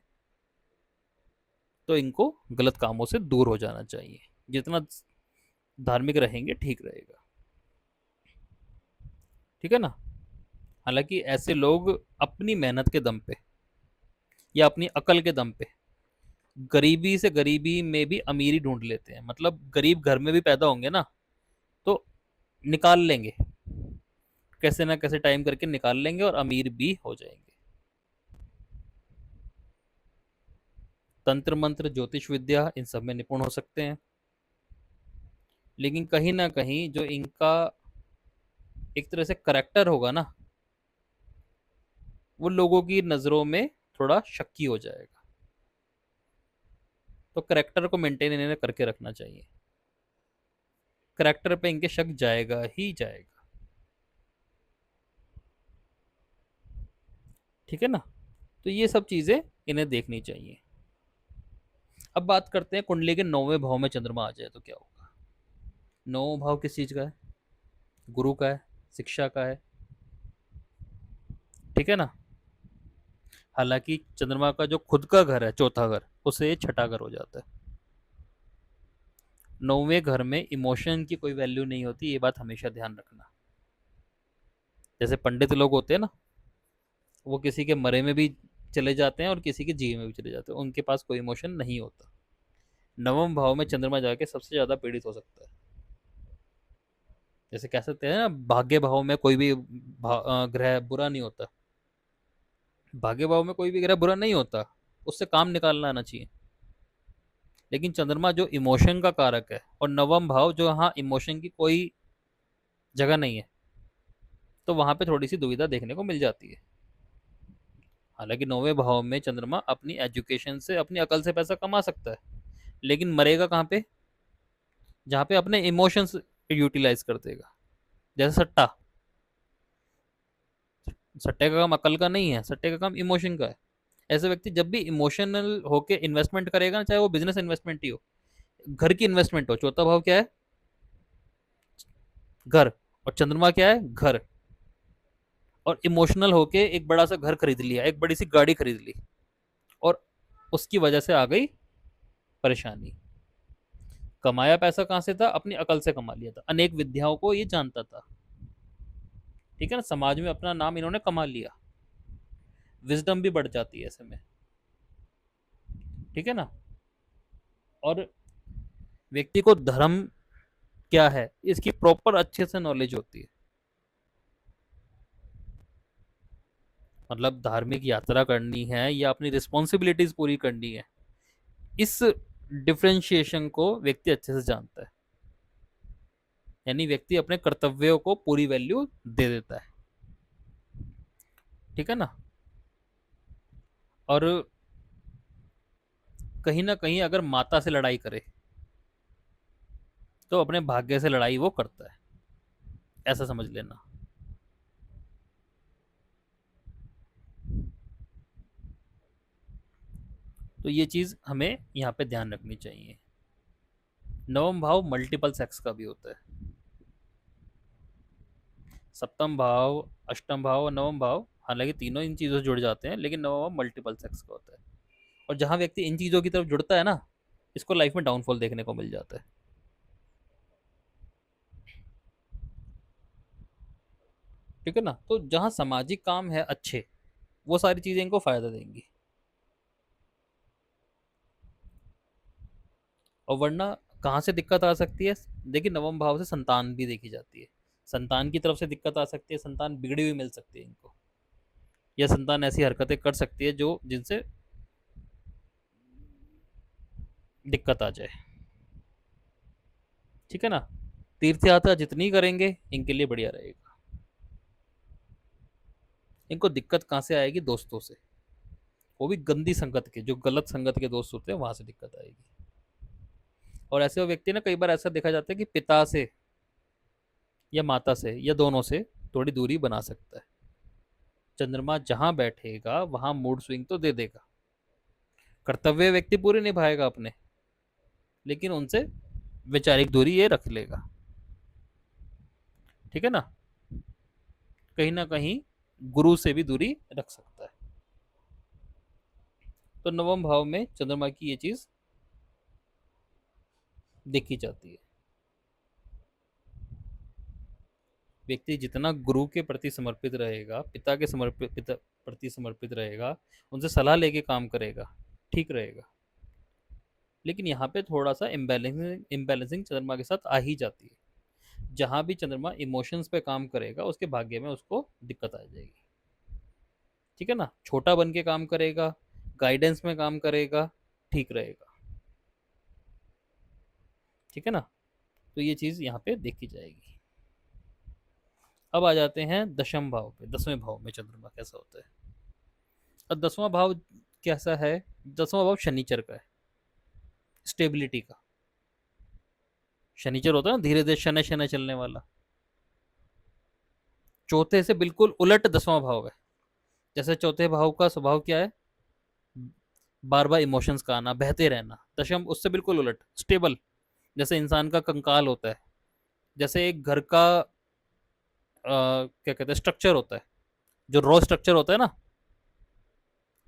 तो इनको गलत कामों से दूर हो जाना चाहिए। जितना धार्मिक रहेंगे ठीक रहेगा, ठीक है ना। हालांकि ऐसे लोग अपनी मेहनत के दम पे या अपनी अकल के दम पे गरीबी से गरीबी में भी अमीरी ढूंढ लेते हैं। मतलब गरीब घर में भी पैदा होंगे ना, तो निकाल लेंगे, कैसे ना कैसे टाइम करके निकाल लेंगे और अमीर भी हो जाएंगे। तंत्र मंत्र, ज्योतिष विद्या, इन सब में निपुण हो सकते हैं। लेकिन कहीं ना कहीं जो इनका एक तरह से करेक्टर होगा ना, वो लोगों की नजरों में थोड़ा शक्की हो जाएगा। तो करेक्टर को मेंटेन इन्हें करके रखना चाहिए। करेक्टर पे इनके शक जाएगा ही जाएगा, ठीक है ना। तो ये सब चीजें इन्हें देखनी चाहिए। अब बात करते हैं कुंडली के 9वें भाव में चंद्रमा आ जाए तो क्या होगा। 9वां भाव किस चीज का है? गुरु का है, शिक्षा का है, ठीक है ना। हालांकि चंद्रमा का जो खुद का घर है, चौथा घर, उसे छठा घर हो जाता है। 9वें घर में इमोशन की कोई वैल्यू नहीं होती, ये बात हमेशा ध्यान रखना। जैसे पंडित लोग होते हैं ना, वो किसी के मरे में भी चले जाते हैं और किसी के जिए में भी चले जाते हैं, उनके पास कोई इमोशन नहीं होता। 9वें भाव में चंद्रमा जाके सबसे ज्यादा पीड़ित हो सकता है। जैसे कह सकते हैं ना, भाग्य भाव में कोई भी ग्रह बुरा नहीं होता। भाग्य भाव में कोई भी ग्रह बुरा नहीं होता, उससे काम निकालना आना चाहिए। लेकिन चंद्रमा जो इमोशन का कारक है, और 9वां भाव जो, हाँ, इमोशन की कोई जगह नहीं है, तो वहां पे थोड़ी सी दुविधा देखने को मिल जाती है। हालांकि 9वें भाव में चंद्रमा अपनी एजुकेशन से, अपनी अकल से पैसा कमा सकता है, लेकिन मरेगा कहाँ पे? जहाँ पे अपने इमोशंस यूटिलाइज कर देगा। जैसे सट्टा, सट्टे का काम अकल का नहीं है, सट्टे का काम इमोशन का है। ऐसे व्यक्ति जब भी इमोशनल होके इन्वेस्टमेंट करेगा ना, चाहे वो बिजनेस इन्वेस्टमेंट ही हो, घर की इन्वेस्टमेंट हो, चौथा भाव क्या है? घर। और चंद्रमा क्या है? घर। और इमोशनल होके एक बड़ा सा घर खरीद लिया, एक बड़ी सी गाड़ी खरीद ली, और उसकी वजह से आ गई परेशानी। कमाया पैसा कहां से था? अपनी अकल से कमा लिया था, अनेक विद्याओं को ये जानता था, ठीक है ना। समाज में अपना नाम इन्होंने कमा लिया, विजडम भी बढ़ जाती है ऐसे में, ठीक है ना। और व्यक्ति को धर्म क्या है इसकी प्रॉपर अच्छे से नॉलेज होती है। मतलब धार्मिक यात्रा करनी है या अपनी रिस्पॉन्सिबिलिटीज पूरी करनी है, इस डिफ्रेंशिएशन को व्यक्ति अच्छे से जानता है। यानी व्यक्ति अपने कर्तव्यों को पूरी वैल्यू दे देता है, ठीक है ना। और कहीं ना कहीं अगर माता से लड़ाई करे, तो अपने भाग्य से लड़ाई वो करता है, ऐसा समझ लेना। तो ये चीज हमें यहाँ पे ध्यान रखनी चाहिए। 9वां भाव मल्टीपल सेक्स का भी होता है। 7वां भाव, अष्टम भाव और 9वां भाव, हालांकि तीनों इन चीजों से जुड़ जाते हैं, लेकिन 9वां भाव मल्टीपल सेक्स का होता है। और जहां व्यक्ति इन चीजों की तरफ जुड़ता है ना, इसको लाइफ में डाउनफॉल देखने को मिल जाता है। ठीक है ना। तो जहां सामाजिक काम है अच्छे, वो सारी चीजें इनको फायदा देंगी। और वरना कहाँ से दिक्कत आ सकती है? देखिए, नवम भाव से संतान भी देखी जाती है। संतान की तरफ से दिक्कत आ सकती है, संतान बिगड़ी हुई मिल सकती है इनको, या संतान ऐसी हरकतें कर सकती है जो जिनसे दिक्कत आ जाए। ठीक है ना। तीर्थ यात्रा जितनी करेंगे इनके लिए बढ़िया रहेगा। इनको दिक्कत कहाँ से आएगी? दोस्तों से, वो भी गंदी संगत के, जो गलत संगत के दोस्त होते हैं, वहां से दिक्कत आएगी। और ऐसे वो व्यक्ति ना, कई बार ऐसा देखा जाता है कि पिता से या माता से या दोनों से थोड़ी दूरी बना सकता है। चंद्रमा जहां बैठेगा वहां मूड स्विंग तो दे देगा। कर्तव्य व्यक्ति पूरे निभाएगा अपने, लेकिन उनसे वैचारिक दूरी ये रख लेगा। ठीक है ना। कहीं ना कहीं गुरु से भी दूरी रख सकता है। तो नवम भाव में चंद्रमा की ये चीज देखी जाती है। व्यक्ति जितना गुरु के प्रति समर्पित रहेगा, पिता के प्रति समर्पित रहेगा, उनसे सलाह लेके काम करेगा, ठीक रहेगा। लेकिन यहाँ पे थोड़ा सा इम्बैलेंसिंग चंद्रमा के साथ आ ही जाती है। जहां भी चंद्रमा इमोशंस पे काम करेगा, उसके भाग्य में उसको दिक्कत आ जाएगी। ठीक है ना। छोटा बन के काम करेगा, गाइडेंस में काम करेगा, ठीक रहेगा। ठीक है ना। तो ये चीज यहाँ पे देखी जाएगी। अब आ जाते हैं दशम भाव पे। 10वें भाव में चंद्रमा कैसा होता है? और 10वां भाव कैसा है? 10वां भाव शनिचर का है, स्टेबिलिटी का। शनिचर होता है ना, धीरे धीरे शनै शनै चलने वाला। चौथे से बिल्कुल उलट 10वां भाव है। जैसे चौथे भाव का स्वभाव क्या है? बार बार इमोशंस का आना, बहते रहना। दशम उससे बिल्कुल उलट, स्टेबल। जैसे इंसान का कंकाल होता है, जैसे एक घर का क्या कहते हैं, स्ट्रक्चर होता है, जो रॉ स्ट्रक्चर होता है ना,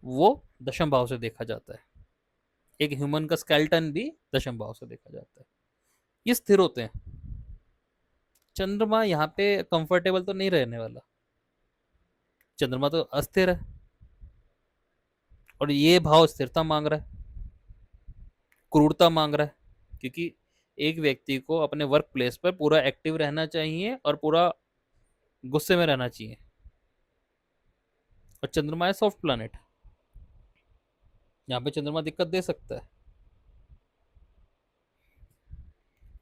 वो दशम भाव से देखा जाता है। एक ह्यूमन का स्केल्टन भी दशम भाव से देखा जाता है। ये स्थिर होते हैं। चंद्रमा यहाँ पे कंफर्टेबल तो नहीं रहने वाला। चंद्रमा तो अस्थिर है, और ये भाव स्थिरता मांग रहा है, क्रूरता मांग रहा है। क्योंकि एक व्यक्ति को अपने वर्क प्लेस पर पूरा एक्टिव रहना चाहिए और पूरा गुस्से में रहना चाहिए। और चंद्रमा है सॉफ्ट प्लैनेट, यहाँ पे चंद्रमा दिक्कत दे सकता है।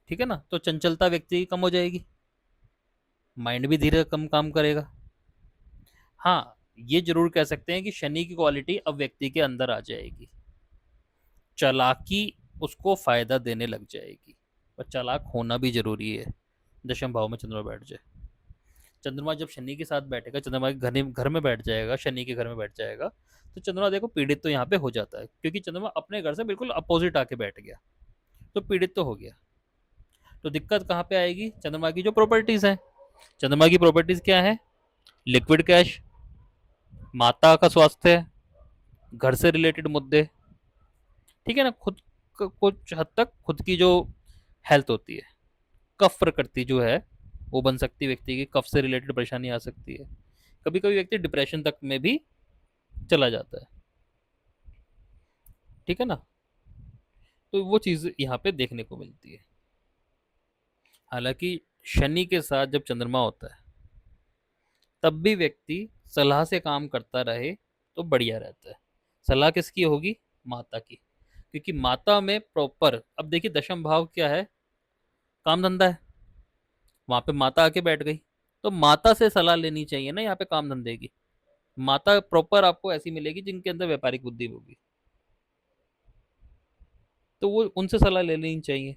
ठीक है ना। तो चंचलता व्यक्ति की कम हो जाएगी, माइंड भी धीरे कम काम करेगा। हाँ, ये जरूर कह सकते हैं कि शनि की क्वालिटी अब व्यक्ति के अंदर आ जाएगी। चालाकी उसको फायदा देने लग जाएगी। पर चालाक होना भी जरूरी है। दशम भाव में चंद्रमा बैठ जाए, चंद्रमा जब शनि के साथ बैठेगा, चंद्रमा के घर में बैठ जाएगा, शनि के घर में बैठ जाएगा, तो चंद्रमा देखो पीड़ित तो यहाँ पे हो जाता है, क्योंकि चंद्रमा अपने घर से बिल्कुल अपोजिट आके बैठ गया, तो पीड़ित तो हो गया। तो दिक्कत कहाँ पे आएगी? चंद्रमा की जो प्रॉपर्टीज है। चंद्रमा की प्रॉपर्टीज क्या है? लिक्विड कैश, माता का स्वास्थ्य, घर से रिलेटेड मुद्दे। ठीक है ना। कुछ हद तक खुद की जो हेल्थ होती है, कफ प्रकृति जो है, वो बन सकती है व्यक्ति की। कफ से रिलेटेड परेशानी आ सकती है। कभी कभी व्यक्ति डिप्रेशन तक में भी चला जाता है। ठीक है ना। तो वो चीज यहाँ पे देखने को मिलती है। हालांकि शनि के साथ जब चंद्रमा होता है, तब भी व्यक्ति सलाह से काम करता रहे तो बढ़िया रहता है। सलाह किसकी होगी? माता की। क्योंकि माता में प्रॉपर, अब देखिए दशम भाव क्या है? काम धंधा है। वहां पे माता आके बैठ गई, तो माता से सलाह लेनी चाहिए ना यहाँ पे काम धंधे की। माता प्रॉपर आपको ऐसी मिलेगी जिनके अंदर व्यापारिक बुद्धि होगी, तो वो उनसे सलाह ले लेनी चाहिए,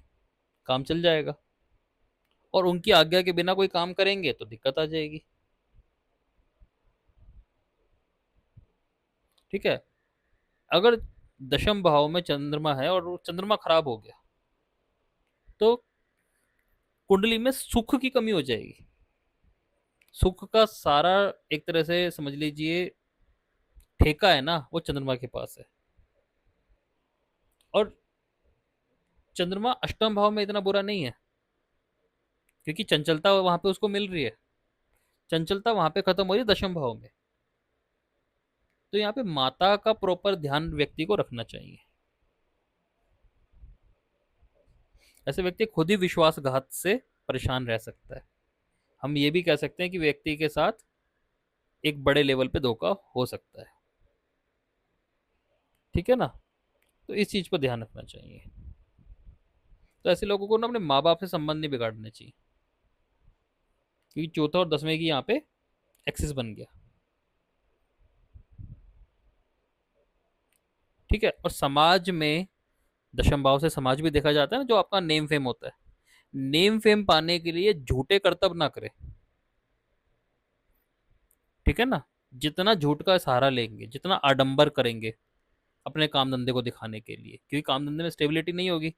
काम चल जाएगा। और उनकी आज्ञा के बिना कोई काम करेंगे तो दिक्कत आ जाएगी। ठीक है। अगर दशम भाव में चंद्रमा है और वो चंद्रमा खराब हो गया, तो कुंडली में सुख की कमी हो जाएगी। सुख का सारा, एक तरह से समझ लीजिए, ठेका है ना, वो चंद्रमा के पास है। और चंद्रमा अष्टम भाव में इतना बुरा नहीं है, क्योंकि चंचलता वहां पे उसको मिल रही है। चंचलता वहां पे खत्म हो रही है दशम भाव में। तो यहाँ पे माता का प्रॉपर ध्यान व्यक्ति को रखना चाहिए। ऐसे व्यक्ति खुद ही विश्वासघात से परेशान रह सकता है। हम ये भी कह सकते हैं कि व्यक्ति के साथ एक बड़े लेवल पे धोखा हो सकता है। ठीक है ना। तो इस चीज पर ध्यान रखना चाहिए। तो ऐसे लोगों को ना अपने माँ बाप से संबंध नहीं बिगाड़ने चाहिए, क्योंकि चौथा और दसवें की यहाँ पे एक्सिस बन गया। ठीक है। और समाज में दशम भाव से समाज भी देखा जाता है ना, जो आपका नेम फेम होता है। नेम फेम पाने के लिए झूठे करतब ना करे। ठीक है ना। जितना झूठ का सहारा लेंगे, जितना आडंबर करेंगे अपने काम धंधे को दिखाने के लिए, क्योंकि काम धंधे में स्टेबिलिटी नहीं होगी,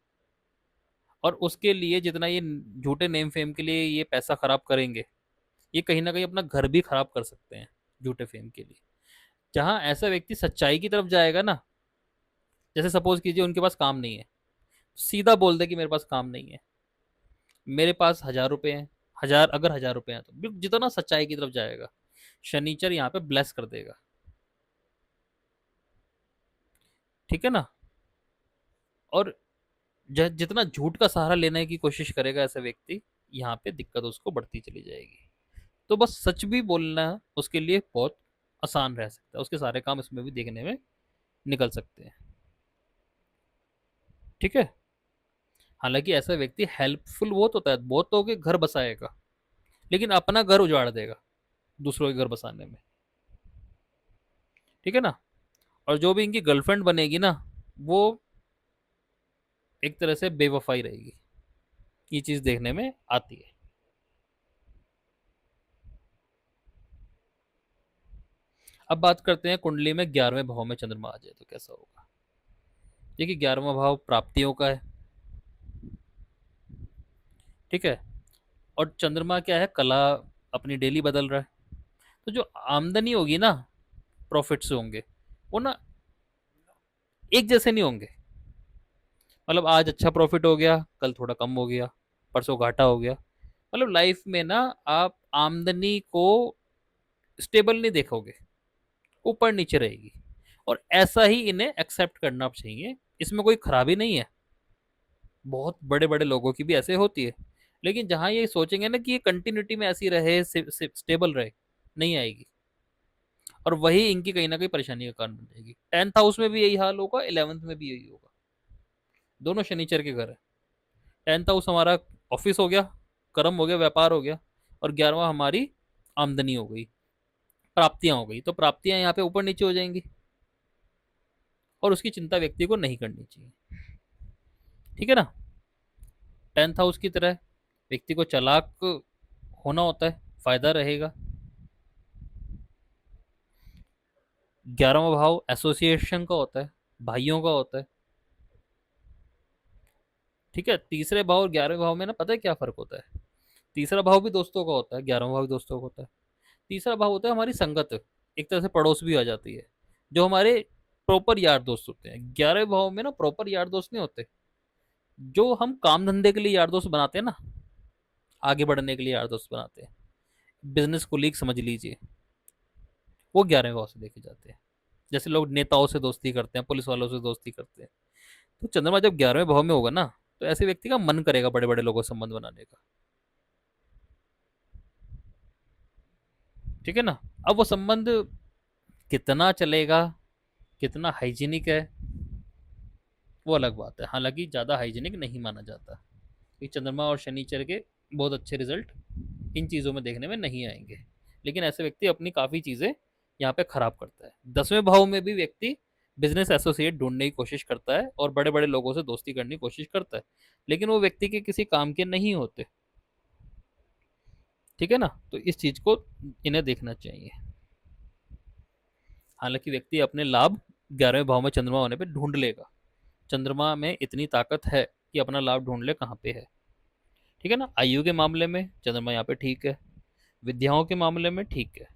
और उसके लिए जितना ये झूठे नेम फेम के लिए ये पैसा खराब करेंगे, ये कहीं ना कहीं अपना घर भी खराब कर सकते हैं झूठे फेम के लिए। जहां ऐसा व्यक्ति सच्चाई की तरफ जाएगा ना, जैसे सपोज कीजिए उनके पास काम नहीं है, सीधा बोल दे कि मेरे पास काम नहीं है, मेरे पास 1,000 रुपए हैं, हजार अगर 1,000 रुपए हैं, तो जितना सच्चाई की तरफ जाएगा शनिचर यहाँ पे ब्लेस कर देगा। ठीक है ना। और जितना झूठ का सहारा लेने की कोशिश करेगा ऐसा व्यक्ति, यहाँ पे दिक्कत उसको बढ़ती चली जाएगी। तो बस सच भी बोलना उसके लिए बहुत आसान रह सकता है, उसके सारे काम इसमें भी देखने में निकल सकते हैं। ठीक है। हालांकि ऐसा व्यक्ति हेल्पफुल बहुत होता है, बहुत लोगों के घर बसाएगा, लेकिन अपना घर उजाड़ देगा दूसरों के घर बसाने में। ठीक है ना। और जो भी इनकी गर्लफ्रेंड बनेगी ना, वो एक तरह से बेवफाई रहेगी। ये चीज देखने में आती है। अब बात करते हैं कुंडली में 11वें भाव में चंद्रमा आ जाए तो कैसा होगा। देखिए 11वां भाव प्राप्तियों का है। ठीक है। और चंद्रमा क्या है, कला अपनी डेली बदल रहा है। तो जो आमदनी होगी ना, प्रॉफिट्स होंगे, वो ना एक जैसे नहीं होंगे। मतलब आज अच्छा प्रॉफिट हो गया, कल थोड़ा कम हो गया, परसों घाटा हो गया। मतलब लाइफ में ना आप आमदनी को स्टेबल नहीं देखोगे, ऊपर नीचे रहेगी। और ऐसा ही इन्हें एक्सेप्ट करना चाहिए, इसमें कोई खराबी नहीं है। बहुत बड़े बड़े लोगों की भी ऐसे होती है। लेकिन जहां ये सोचेंगे ना कि ये कंटिन्यूटी में ऐसी रहे, स्टेबल रहे, नहीं आएगी। और वही इनकी कहीं ना कहीं परेशानी का कारण बन जाएगी। 10th हाउस में भी यही हाल होगा, 11th में भी यही होगा। दोनों शनिचर के घर है। 10th हाउस हमारा ऑफिस हो गया, कर्म हो गया, व्यापार हो गया। और 11वां हमारी आमदनी हो गई, प्राप्तियां हो गई। तो प्राप्तियां यहाँ पे ऊपर नीचे हो जाएंगी, और उसकी चिंता व्यक्ति को नहीं करनी चाहिए। ठीक है ना। 10th हाउस की तरह व्यक्ति को चालाक होना होता है, फायदा रहेगा। 11वां भाव एसोसिएशन का होता है, भाइयों का होता है। ठीक है। तीसरे भाव और 11वें भाव में ना पता है क्या फर्क होता है। तीसरा भाव भी दोस्तों का होता है, 11वां भाव भी दोस्तों का होता है। तीसरा भाव होता है हमारी संगत, एक तरह से पड़ोस भी आ जाती है, जो हमारे प्रॉपर यार दोस्त होते हैं। 11वें भाव में ना प्रॉपर यार दोस्त नहीं होते। जो हम काम धंधे के लिए यार दोस्त बनाते हैं ना, आगे बढ़ने के लिए यार दोस्त बनाते हैं, बिजनेस कोलीग समझ लीजिए, वो 11वें भाव से देखे जाते हैं। जैसे लोग नेताओं से दोस्ती करते हैं, पुलिस वालों से दोस्ती करते हैं। तो चंद्रमा जब 11वें भाव में होगा ना, तो ऐसे व्यक्ति का मन करेगा बड़े बड़े लोगों से संबंध बनाने का। ठीक है ना। अब वो संबंध कितना चलेगा, कितना हाइजीनिक है, वो अलग बात है। हालांकि ज़्यादा हाइजीनिक नहीं माना जाता, क्योंकि चंद्रमा और शनिचर के बहुत अच्छे रिजल्ट इन चीज़ों में देखने में नहीं आएंगे। लेकिन ऐसे व्यक्ति अपनी काफ़ी चीज़ें यहाँ पे खराब करता है। 10वें भाव में भी व्यक्ति बिजनेस एसोसिएट ढूंढने की कोशिश करता है, और बड़े बड़े लोगों से दोस्ती करने की कोशिश करता है, लेकिन वो व्यक्ति के किसी काम के नहीं होते। ठीक है ना। तो इस चीज़ को इन्हें देखना चाहिए। हालांकि व्यक्ति अपने लाभ 11वें भाव में चंद्रमा होने पे ढूंढ लेगा। चंद्रमा में इतनी ताकत है कि अपना लाभ ढूंढ ले कहाँ पे है। ठीक है ना। आयु के मामले में चंद्रमा यहाँ पे ठीक है, विद्याओं के मामले में ठीक है।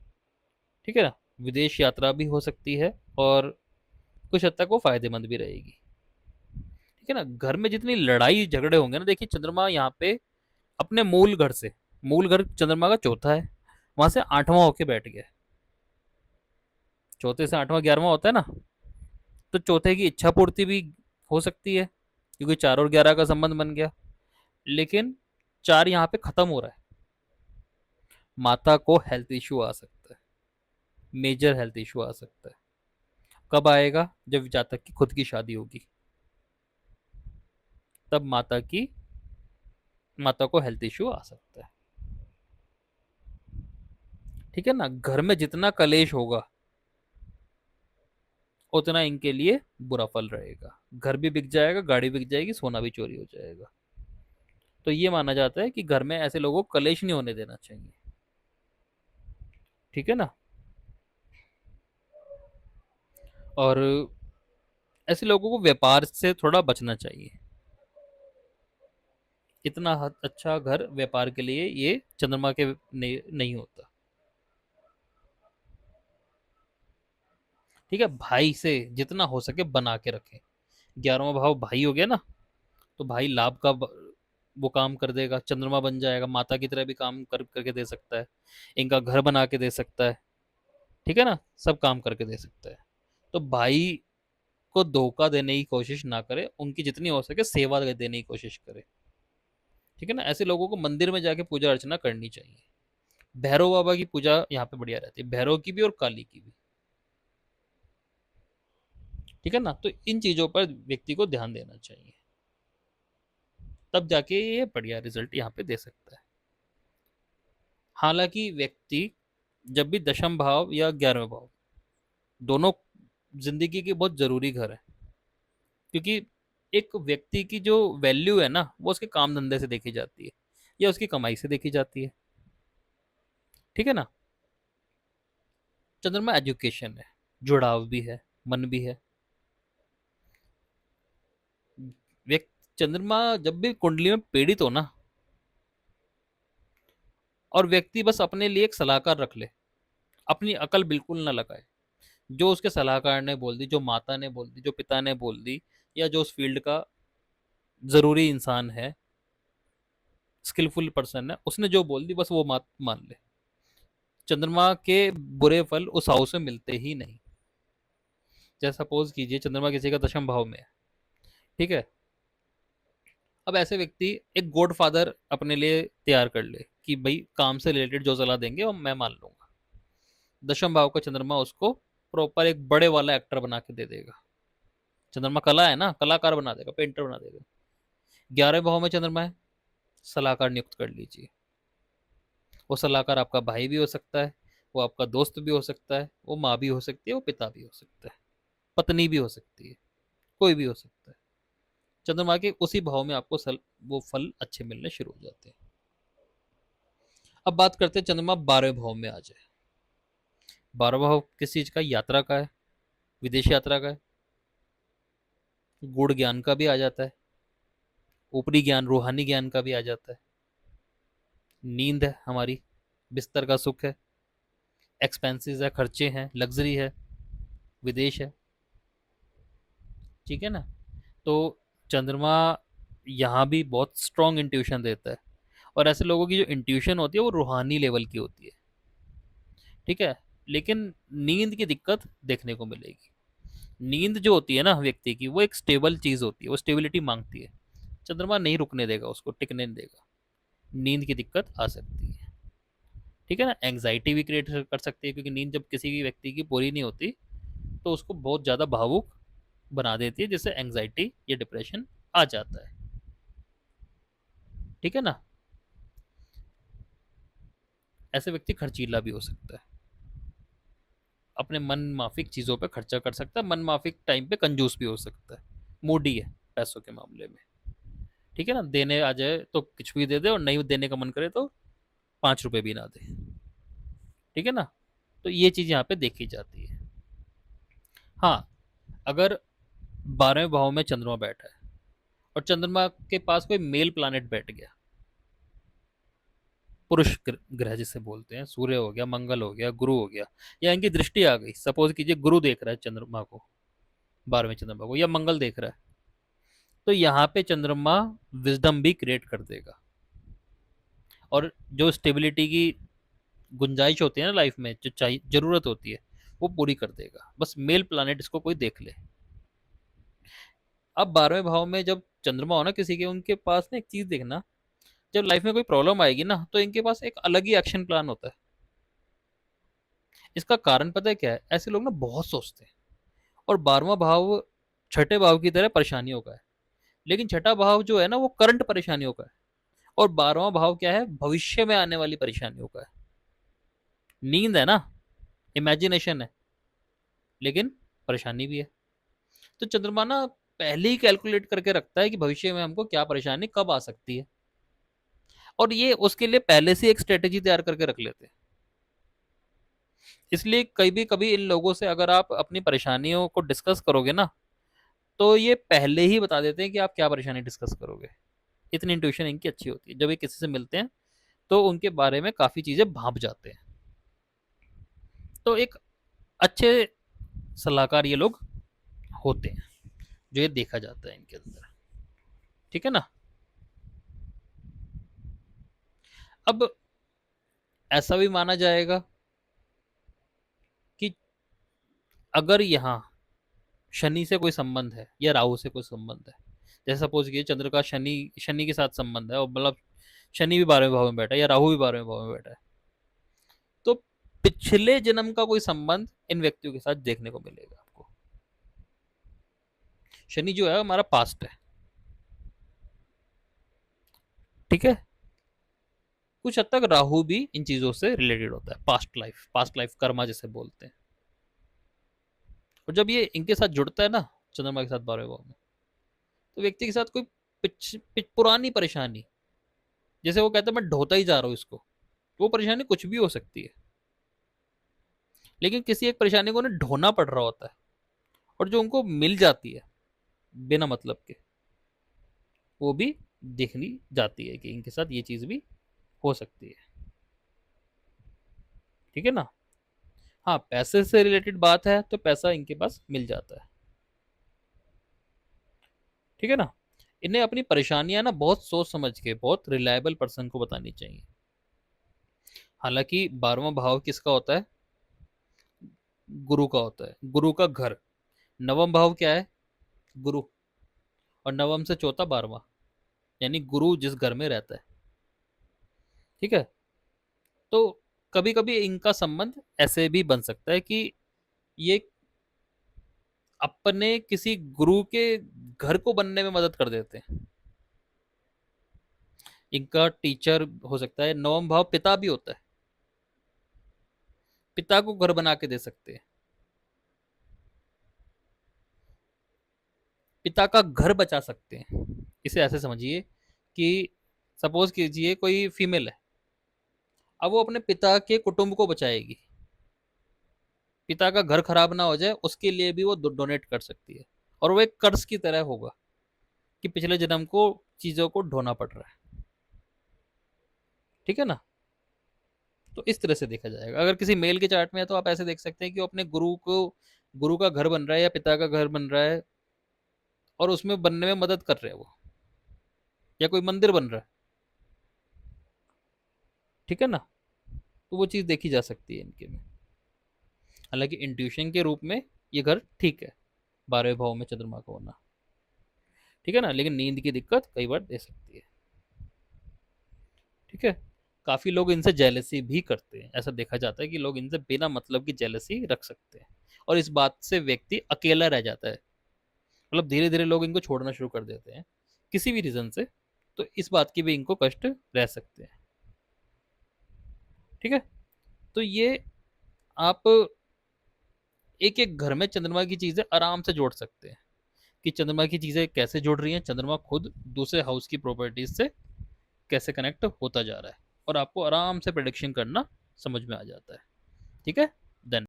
ठीक है ना। विदेश यात्रा भी हो सकती है, और कुछ हद तक वो फायदेमंद भी रहेगी। ठीक है ना। घर में जितनी लड़ाई झगड़े होंगे ना, देखिए चंद्रमा यहाँ पे अपने मूल घर से, मूल घर चंद्रमा का चौथा है, वहां से 8वां होके बैठ गया। चौथे से 8वां 11वां होता है ना, तो चौथे की इच्छा पूर्ति भी हो सकती है, क्योंकि 4 और 11 का संबंध बन गया। लेकिन 4 यहाँ पे खत्म हो रहा है। माता को हेल्थ इश्यू आ सकता है, मेजर हेल्थ इश्यू आ सकता है। कब आएगा? जब जातक की खुद की शादी होगी, तब माता को हेल्थ इश्यू आ सकता है। ठीक है ना? घर में जितना कलेश होगा, उतना इनके लिए बुरा फल रहेगा। घर भी बिक जाएगा, गाड़ी बिक जाएगी, सोना भी चोरी हो जाएगा। तो ये माना जाता है कि घर में ऐसे लोगों को कलेश नहीं होने देना चाहिए। ठीक है ना? और ऐसे लोगों को व्यापार से थोड़ा बचना चाहिए। इतना अच्छा घर व्यापार के लिए ये चंद्रमा के नहीं होता। ठीक है, भाई से जितना हो सके बना के रखें। 11वां भाव भाई हो गया ना, तो भाई लाभ का वो काम कर देगा, चंद्रमा बन जाएगा, माता की तरह भी काम करके दे सकता है, इनका घर बना के दे सकता है। ठीक है ना? सब काम करके दे सकता है। तो भाई को धोखा देने की कोशिश ना करे, उनकी जितनी हो सके सेवा देने की कोशिश करे। ठीक है ना? ऐसे लोगों को मंदिर में जाके पूजा अर्चना करनी चाहिए। भैरव बाबा की पूजा यहाँ पे बढ़िया रहती है, भैरव की भी और काली की भी। ठीक है ना? तो इन चीजों पर व्यक्ति को ध्यान देना चाहिए, तब जाके ये बढ़िया रिजल्ट यहाँ पे दे सकता है। हालांकि व्यक्ति जब भी दशम भाव या 11वें भाव, दोनों जिंदगी के बहुत जरूरी घर है। क्योंकि एक व्यक्ति की जो वैल्यू है ना, वो उसके काम धंधे से देखी जाती है या उसकी कमाई से देखी जाती है। ठीक है ना? चंद्रमा एजुकेशन है, जुड़ाव भी है, मन भी है। व्यक्ति चंद्रमा जब भी कुंडली में पीड़ित हो ना, और व्यक्ति बस अपने लिए एक सलाहकार रख ले, अपनी अकल बिल्कुल ना लगाए, जो उसके सलाहकार ने बोल दी, जो माता ने बोल दी, जो पिता ने बोल दी, या जो उस फील्ड का जरूरी इंसान है, स्किलफुल पर्सन है, उसने जो बोल दी बस वो बात मान ले। चंद्रमा के बुरे फल उस हाउस में मिलते ही नहीं। जैसे सपोज कीजिए चंद्रमा किसी का दशम भाव में है। ठीक है? अब ऐसे व्यक्ति एक गॉड फादर अपने लिए तैयार कर ले कि भाई काम से रिलेटेड जो सलाह देंगे वो मैं मान लूंगा। दशम भाव का चंद्रमा उसको प्रॉपर एक बड़े वाला एक्टर बना के दे देगा। चंद्रमा कला है ना, कलाकार बना देगा, पेंटर बना देगा। 11वें भाव में चंद्रमा है, सलाहकार नियुक्त कर लीजिए। वो सलाहकार आपका भाई भी हो सकता है, वो आपका दोस्त भी हो सकता है, वो माँ भी हो सकती है, वो पिता भी हो सकता है, पत्नी भी हो सकती है, कोई भी हो सकता है। चंद्रमा के उसी भाव में आपको वो फल अच्छे मिलने शुरू हो जाते हैं। अब बात करते हैं चंद्रमा 12वें भाव में आ जाए। 12वां भाव किस चीज का? यात्रा का है, विदेश यात्रा का है, गुड़ ज्ञान का भी आ जाता है, ऊपरी ज्ञान रूहानी ज्ञान का भी आ जाता है। नींद है हमारी, बिस्तर का सुख है, एक्सपेंसेस है, खर्चे हैं, लग्जरी है, विदेश है। ठीक है ना? तो चंद्रमा यहाँ भी बहुत स्ट्रॉन्ग इंट्यूशन देता है, और ऐसे लोगों की जो इंट्यूशन होती है वो रूहानी लेवल की होती है। ठीक है? लेकिन नींद की दिक्कत देखने को मिलेगी। नींद जो होती है ना व्यक्ति की, वो एक स्टेबल चीज होती है, वो स्टेबिलिटी मांगती है। चंद्रमा नहीं रुकने देगा, उसको टिकने नहीं देगा। नींद की दिक्कत आ सकती है। ठीक है ना? एंग्जाइटी भी क्रिएट कर सकती है, क्योंकि नींद जब किसी भी व्यक्ति की पूरी नहीं होती, तो उसको बहुत ज़्यादा भावुक बना देती है, जिससे एंग्जाइटी या डिप्रेशन आ जाता है। ठीक है ना? ऐसे व्यक्ति खर्चीला भी हो सकता है, अपने मन माफिक चीज़ों पे खर्चा कर सकता है, मन माफिक टाइम पे कंजूस भी हो सकता है, मूडी है पैसों के मामले में। ठीक है ना? देने आ जाए तो कुछ भी दे दे, और नहीं देने का मन करे तो 5 रुपए भी ना दे। ठीक है ना? तो ये चीज़ यहाँ पे देखी जाती है। हाँ, अगर 12वें भाव में चंद्रमा बैठा है, और चंद्रमा के पास कोई मेल प्लैनेट बैठ गया, पुरुष ग्रह जिसे बोलते हैं, सूर्य हो गया, मंगल हो गया, गुरु हो गया, या इनकी दृष्टि आ गई, सपोज कीजिए गुरु देख रहा है चंद्रमा को, 12वें चंद्रमा को, या मंगल देख रहा है, तो यहाँ पे चंद्रमा विजडम भी क्रिएट कर देगा, और जो स्टेबिलिटी की गुंजाइश होती है ना लाइफ में, जो चाहिए जरूरत होती है, वो पूरी कर देगा। बस मेल प्लानेट इसको कोई देख ले। अब 12वें भाव में जब चंद्रमा हो ना किसी के, उनके पास ना एक चीज देखना, जब लाइफ में कोई प्रॉब्लम आएगी ना, तो इनके पास एक अलग ही एक्शन प्लान होता है। इसका कारण पता है क्या है? ऐसे लोग ना बहुत सोचते हैं। और 12वां भाव छठे भाव की तरह परेशानियों का है, लेकिन छठा भाव जो है ना वो करंट परेशानियों का है। और 12वां भाव क्या है? भविष्य में आने वाली परेशानियों का है। नींद है ना, इमेजिनेशन है, लेकिन परेशानी भी है। तो चंद्रमा ना पहले ही कैलकुलेट करके रखता है कि भविष्य में हमको क्या परेशानी कब आ सकती है, और ये उसके लिए पहले से एक स्ट्रेटेजी तैयार करके रख लेते हैं। इसलिए कभी कभी इन लोगों से अगर आप अपनी परेशानियों को डिस्कस करोगे ना, तो ये पहले ही बता देते हैं कि आप क्या परेशानी डिस्कस करोगे। इतनी इंट्यूशन इनकी अच्छी होती है। जब ये किसी से मिलते हैं तो उनके बारे में काफी चीजें भांप जाते हैं। तो एक अच्छे सलाहकार ये लोग होते हैं, जो ये देखा जाता है इनके अंदर। ठीक है ना? अब ऐसा भी माना जाएगा कि अगर यहाँ शनि से कोई संबंध है या राहु से कोई संबंध है, जैसे सपोज कीजिए चंद्र का शनि शनि के साथ संबंध है, और मतलब शनि भी 12वें भाव में बैठा है या राहु भी 12वें भाव में बैठा है, तो पिछले जन्म का कोई संबंध इन व्यक्तियों के साथ देखने को मिलेगा आपको। शनि जो है हमारा पास्ट है। ठीक है? कुछ हद तक राहु भी इन चीजों से रिलेटेड होता है, पास्ट लाइफ कर्मा जिसे बोलते हैं। और जब ये इनके साथ जुड़ता है ना, चंद्रमा के साथ 12वें भाव में, तो व्यक्ति के साथ कोई पुरानी परेशानी, जैसे वो कहता है मैं ढोता ही जा रहा हूं इसको, तो वो परेशानी कुछ भी हो सकती है, लेकिन किसी एक परेशानी को उन्हें ढोना पड़ रहा होता है, और जो उनको मिल जाती है बिना मतलब के, वो भी देखनी जाती है कि इनके साथ ये चीज भी हो सकती है। ठीक है ना? हाँ, पैसे से रिलेटेड बात है तो पैसा इनके पास मिल जाता है। ठीक है ना? इन्हें अपनी परेशानियां ना बहुत सोच समझ के बहुत रिलायबल पर्सन को बतानी चाहिए। हालांकि 12वां भाव किसका होता है? गुरु का होता है, गुरु का घर। नवम भाव क्या है? गुरु। और नवम से चौथा 12वां, यानी गुरु जिस घर में रहता है। ठीक है? तो कभी कभी इनका संबंध ऐसे भी बन सकता है कि ये अपने किसी गुरु के घर को बनने में मदद कर देते हैं। इनका टीचर हो सकता है। नवम भाव पिता भी होता है, पिता को घर बना के दे सकते हैं, पिता का घर बचा सकते हैं। इसे ऐसे समझिए कि सपोज कीजिए कोई फीमेल है, अब वो अपने पिता के कुटुंब को बचाएगी, पिता का घर खराब ना हो जाए उसके लिए भी वो डोनेट कर सकती है, और वो एक कर्ज की तरह होगा कि पिछले जन्म को चीजों को ढोना पड़ रहा है। ठीक है ना? तो इस तरह से देखा जाएगा। अगर किसी मेल के चार्ट में है तो आप ऐसे देख सकते हैं कि वो अपने गुरु का घर बन रहा है या पिता का घर बन रहा है, और उसमें बनने में मदद कर रहे हैं वो, या कोई मंदिर बन रहा है। ठीक है ना? तो वो चीज देखी जा सकती है इनके में। हालांकि इंट्यूशन के रूप में ये घर ठीक है, 12वें भाव में चंद्रमा का होना। ठीक है ना? लेकिन नींद की दिक्कत कई बार दे सकती है। ठीक है? काफी लोग इनसे जेलसी भी करते हैं। ऐसा देखा जाता है कि लोग इनसे बिना मतलब की जेलसी रख सकते हैं, और इस बात से व्यक्ति अकेला रह जाता है। मतलब धीरे धीरे लोग इनको छोड़ना शुरू कर देते हैं किसी भी रीजन से। तो इस बात की भी इनको कष्ट रह सकते हैं। ठीक है? तो ये आप एक एक घर में चंद्रमा की चीजें आराम से जोड़ सकते हैं कि चंद्रमा की चीजें कैसे जुड़ रही हैं, चंद्रमा खुद दूसरे हाउस की प्रॉपर्टीज से कैसे कनेक्ट होता जा रहा है, और आपको आराम से प्रेडिक्शन करना समझ में आ जाता है। ठीक है?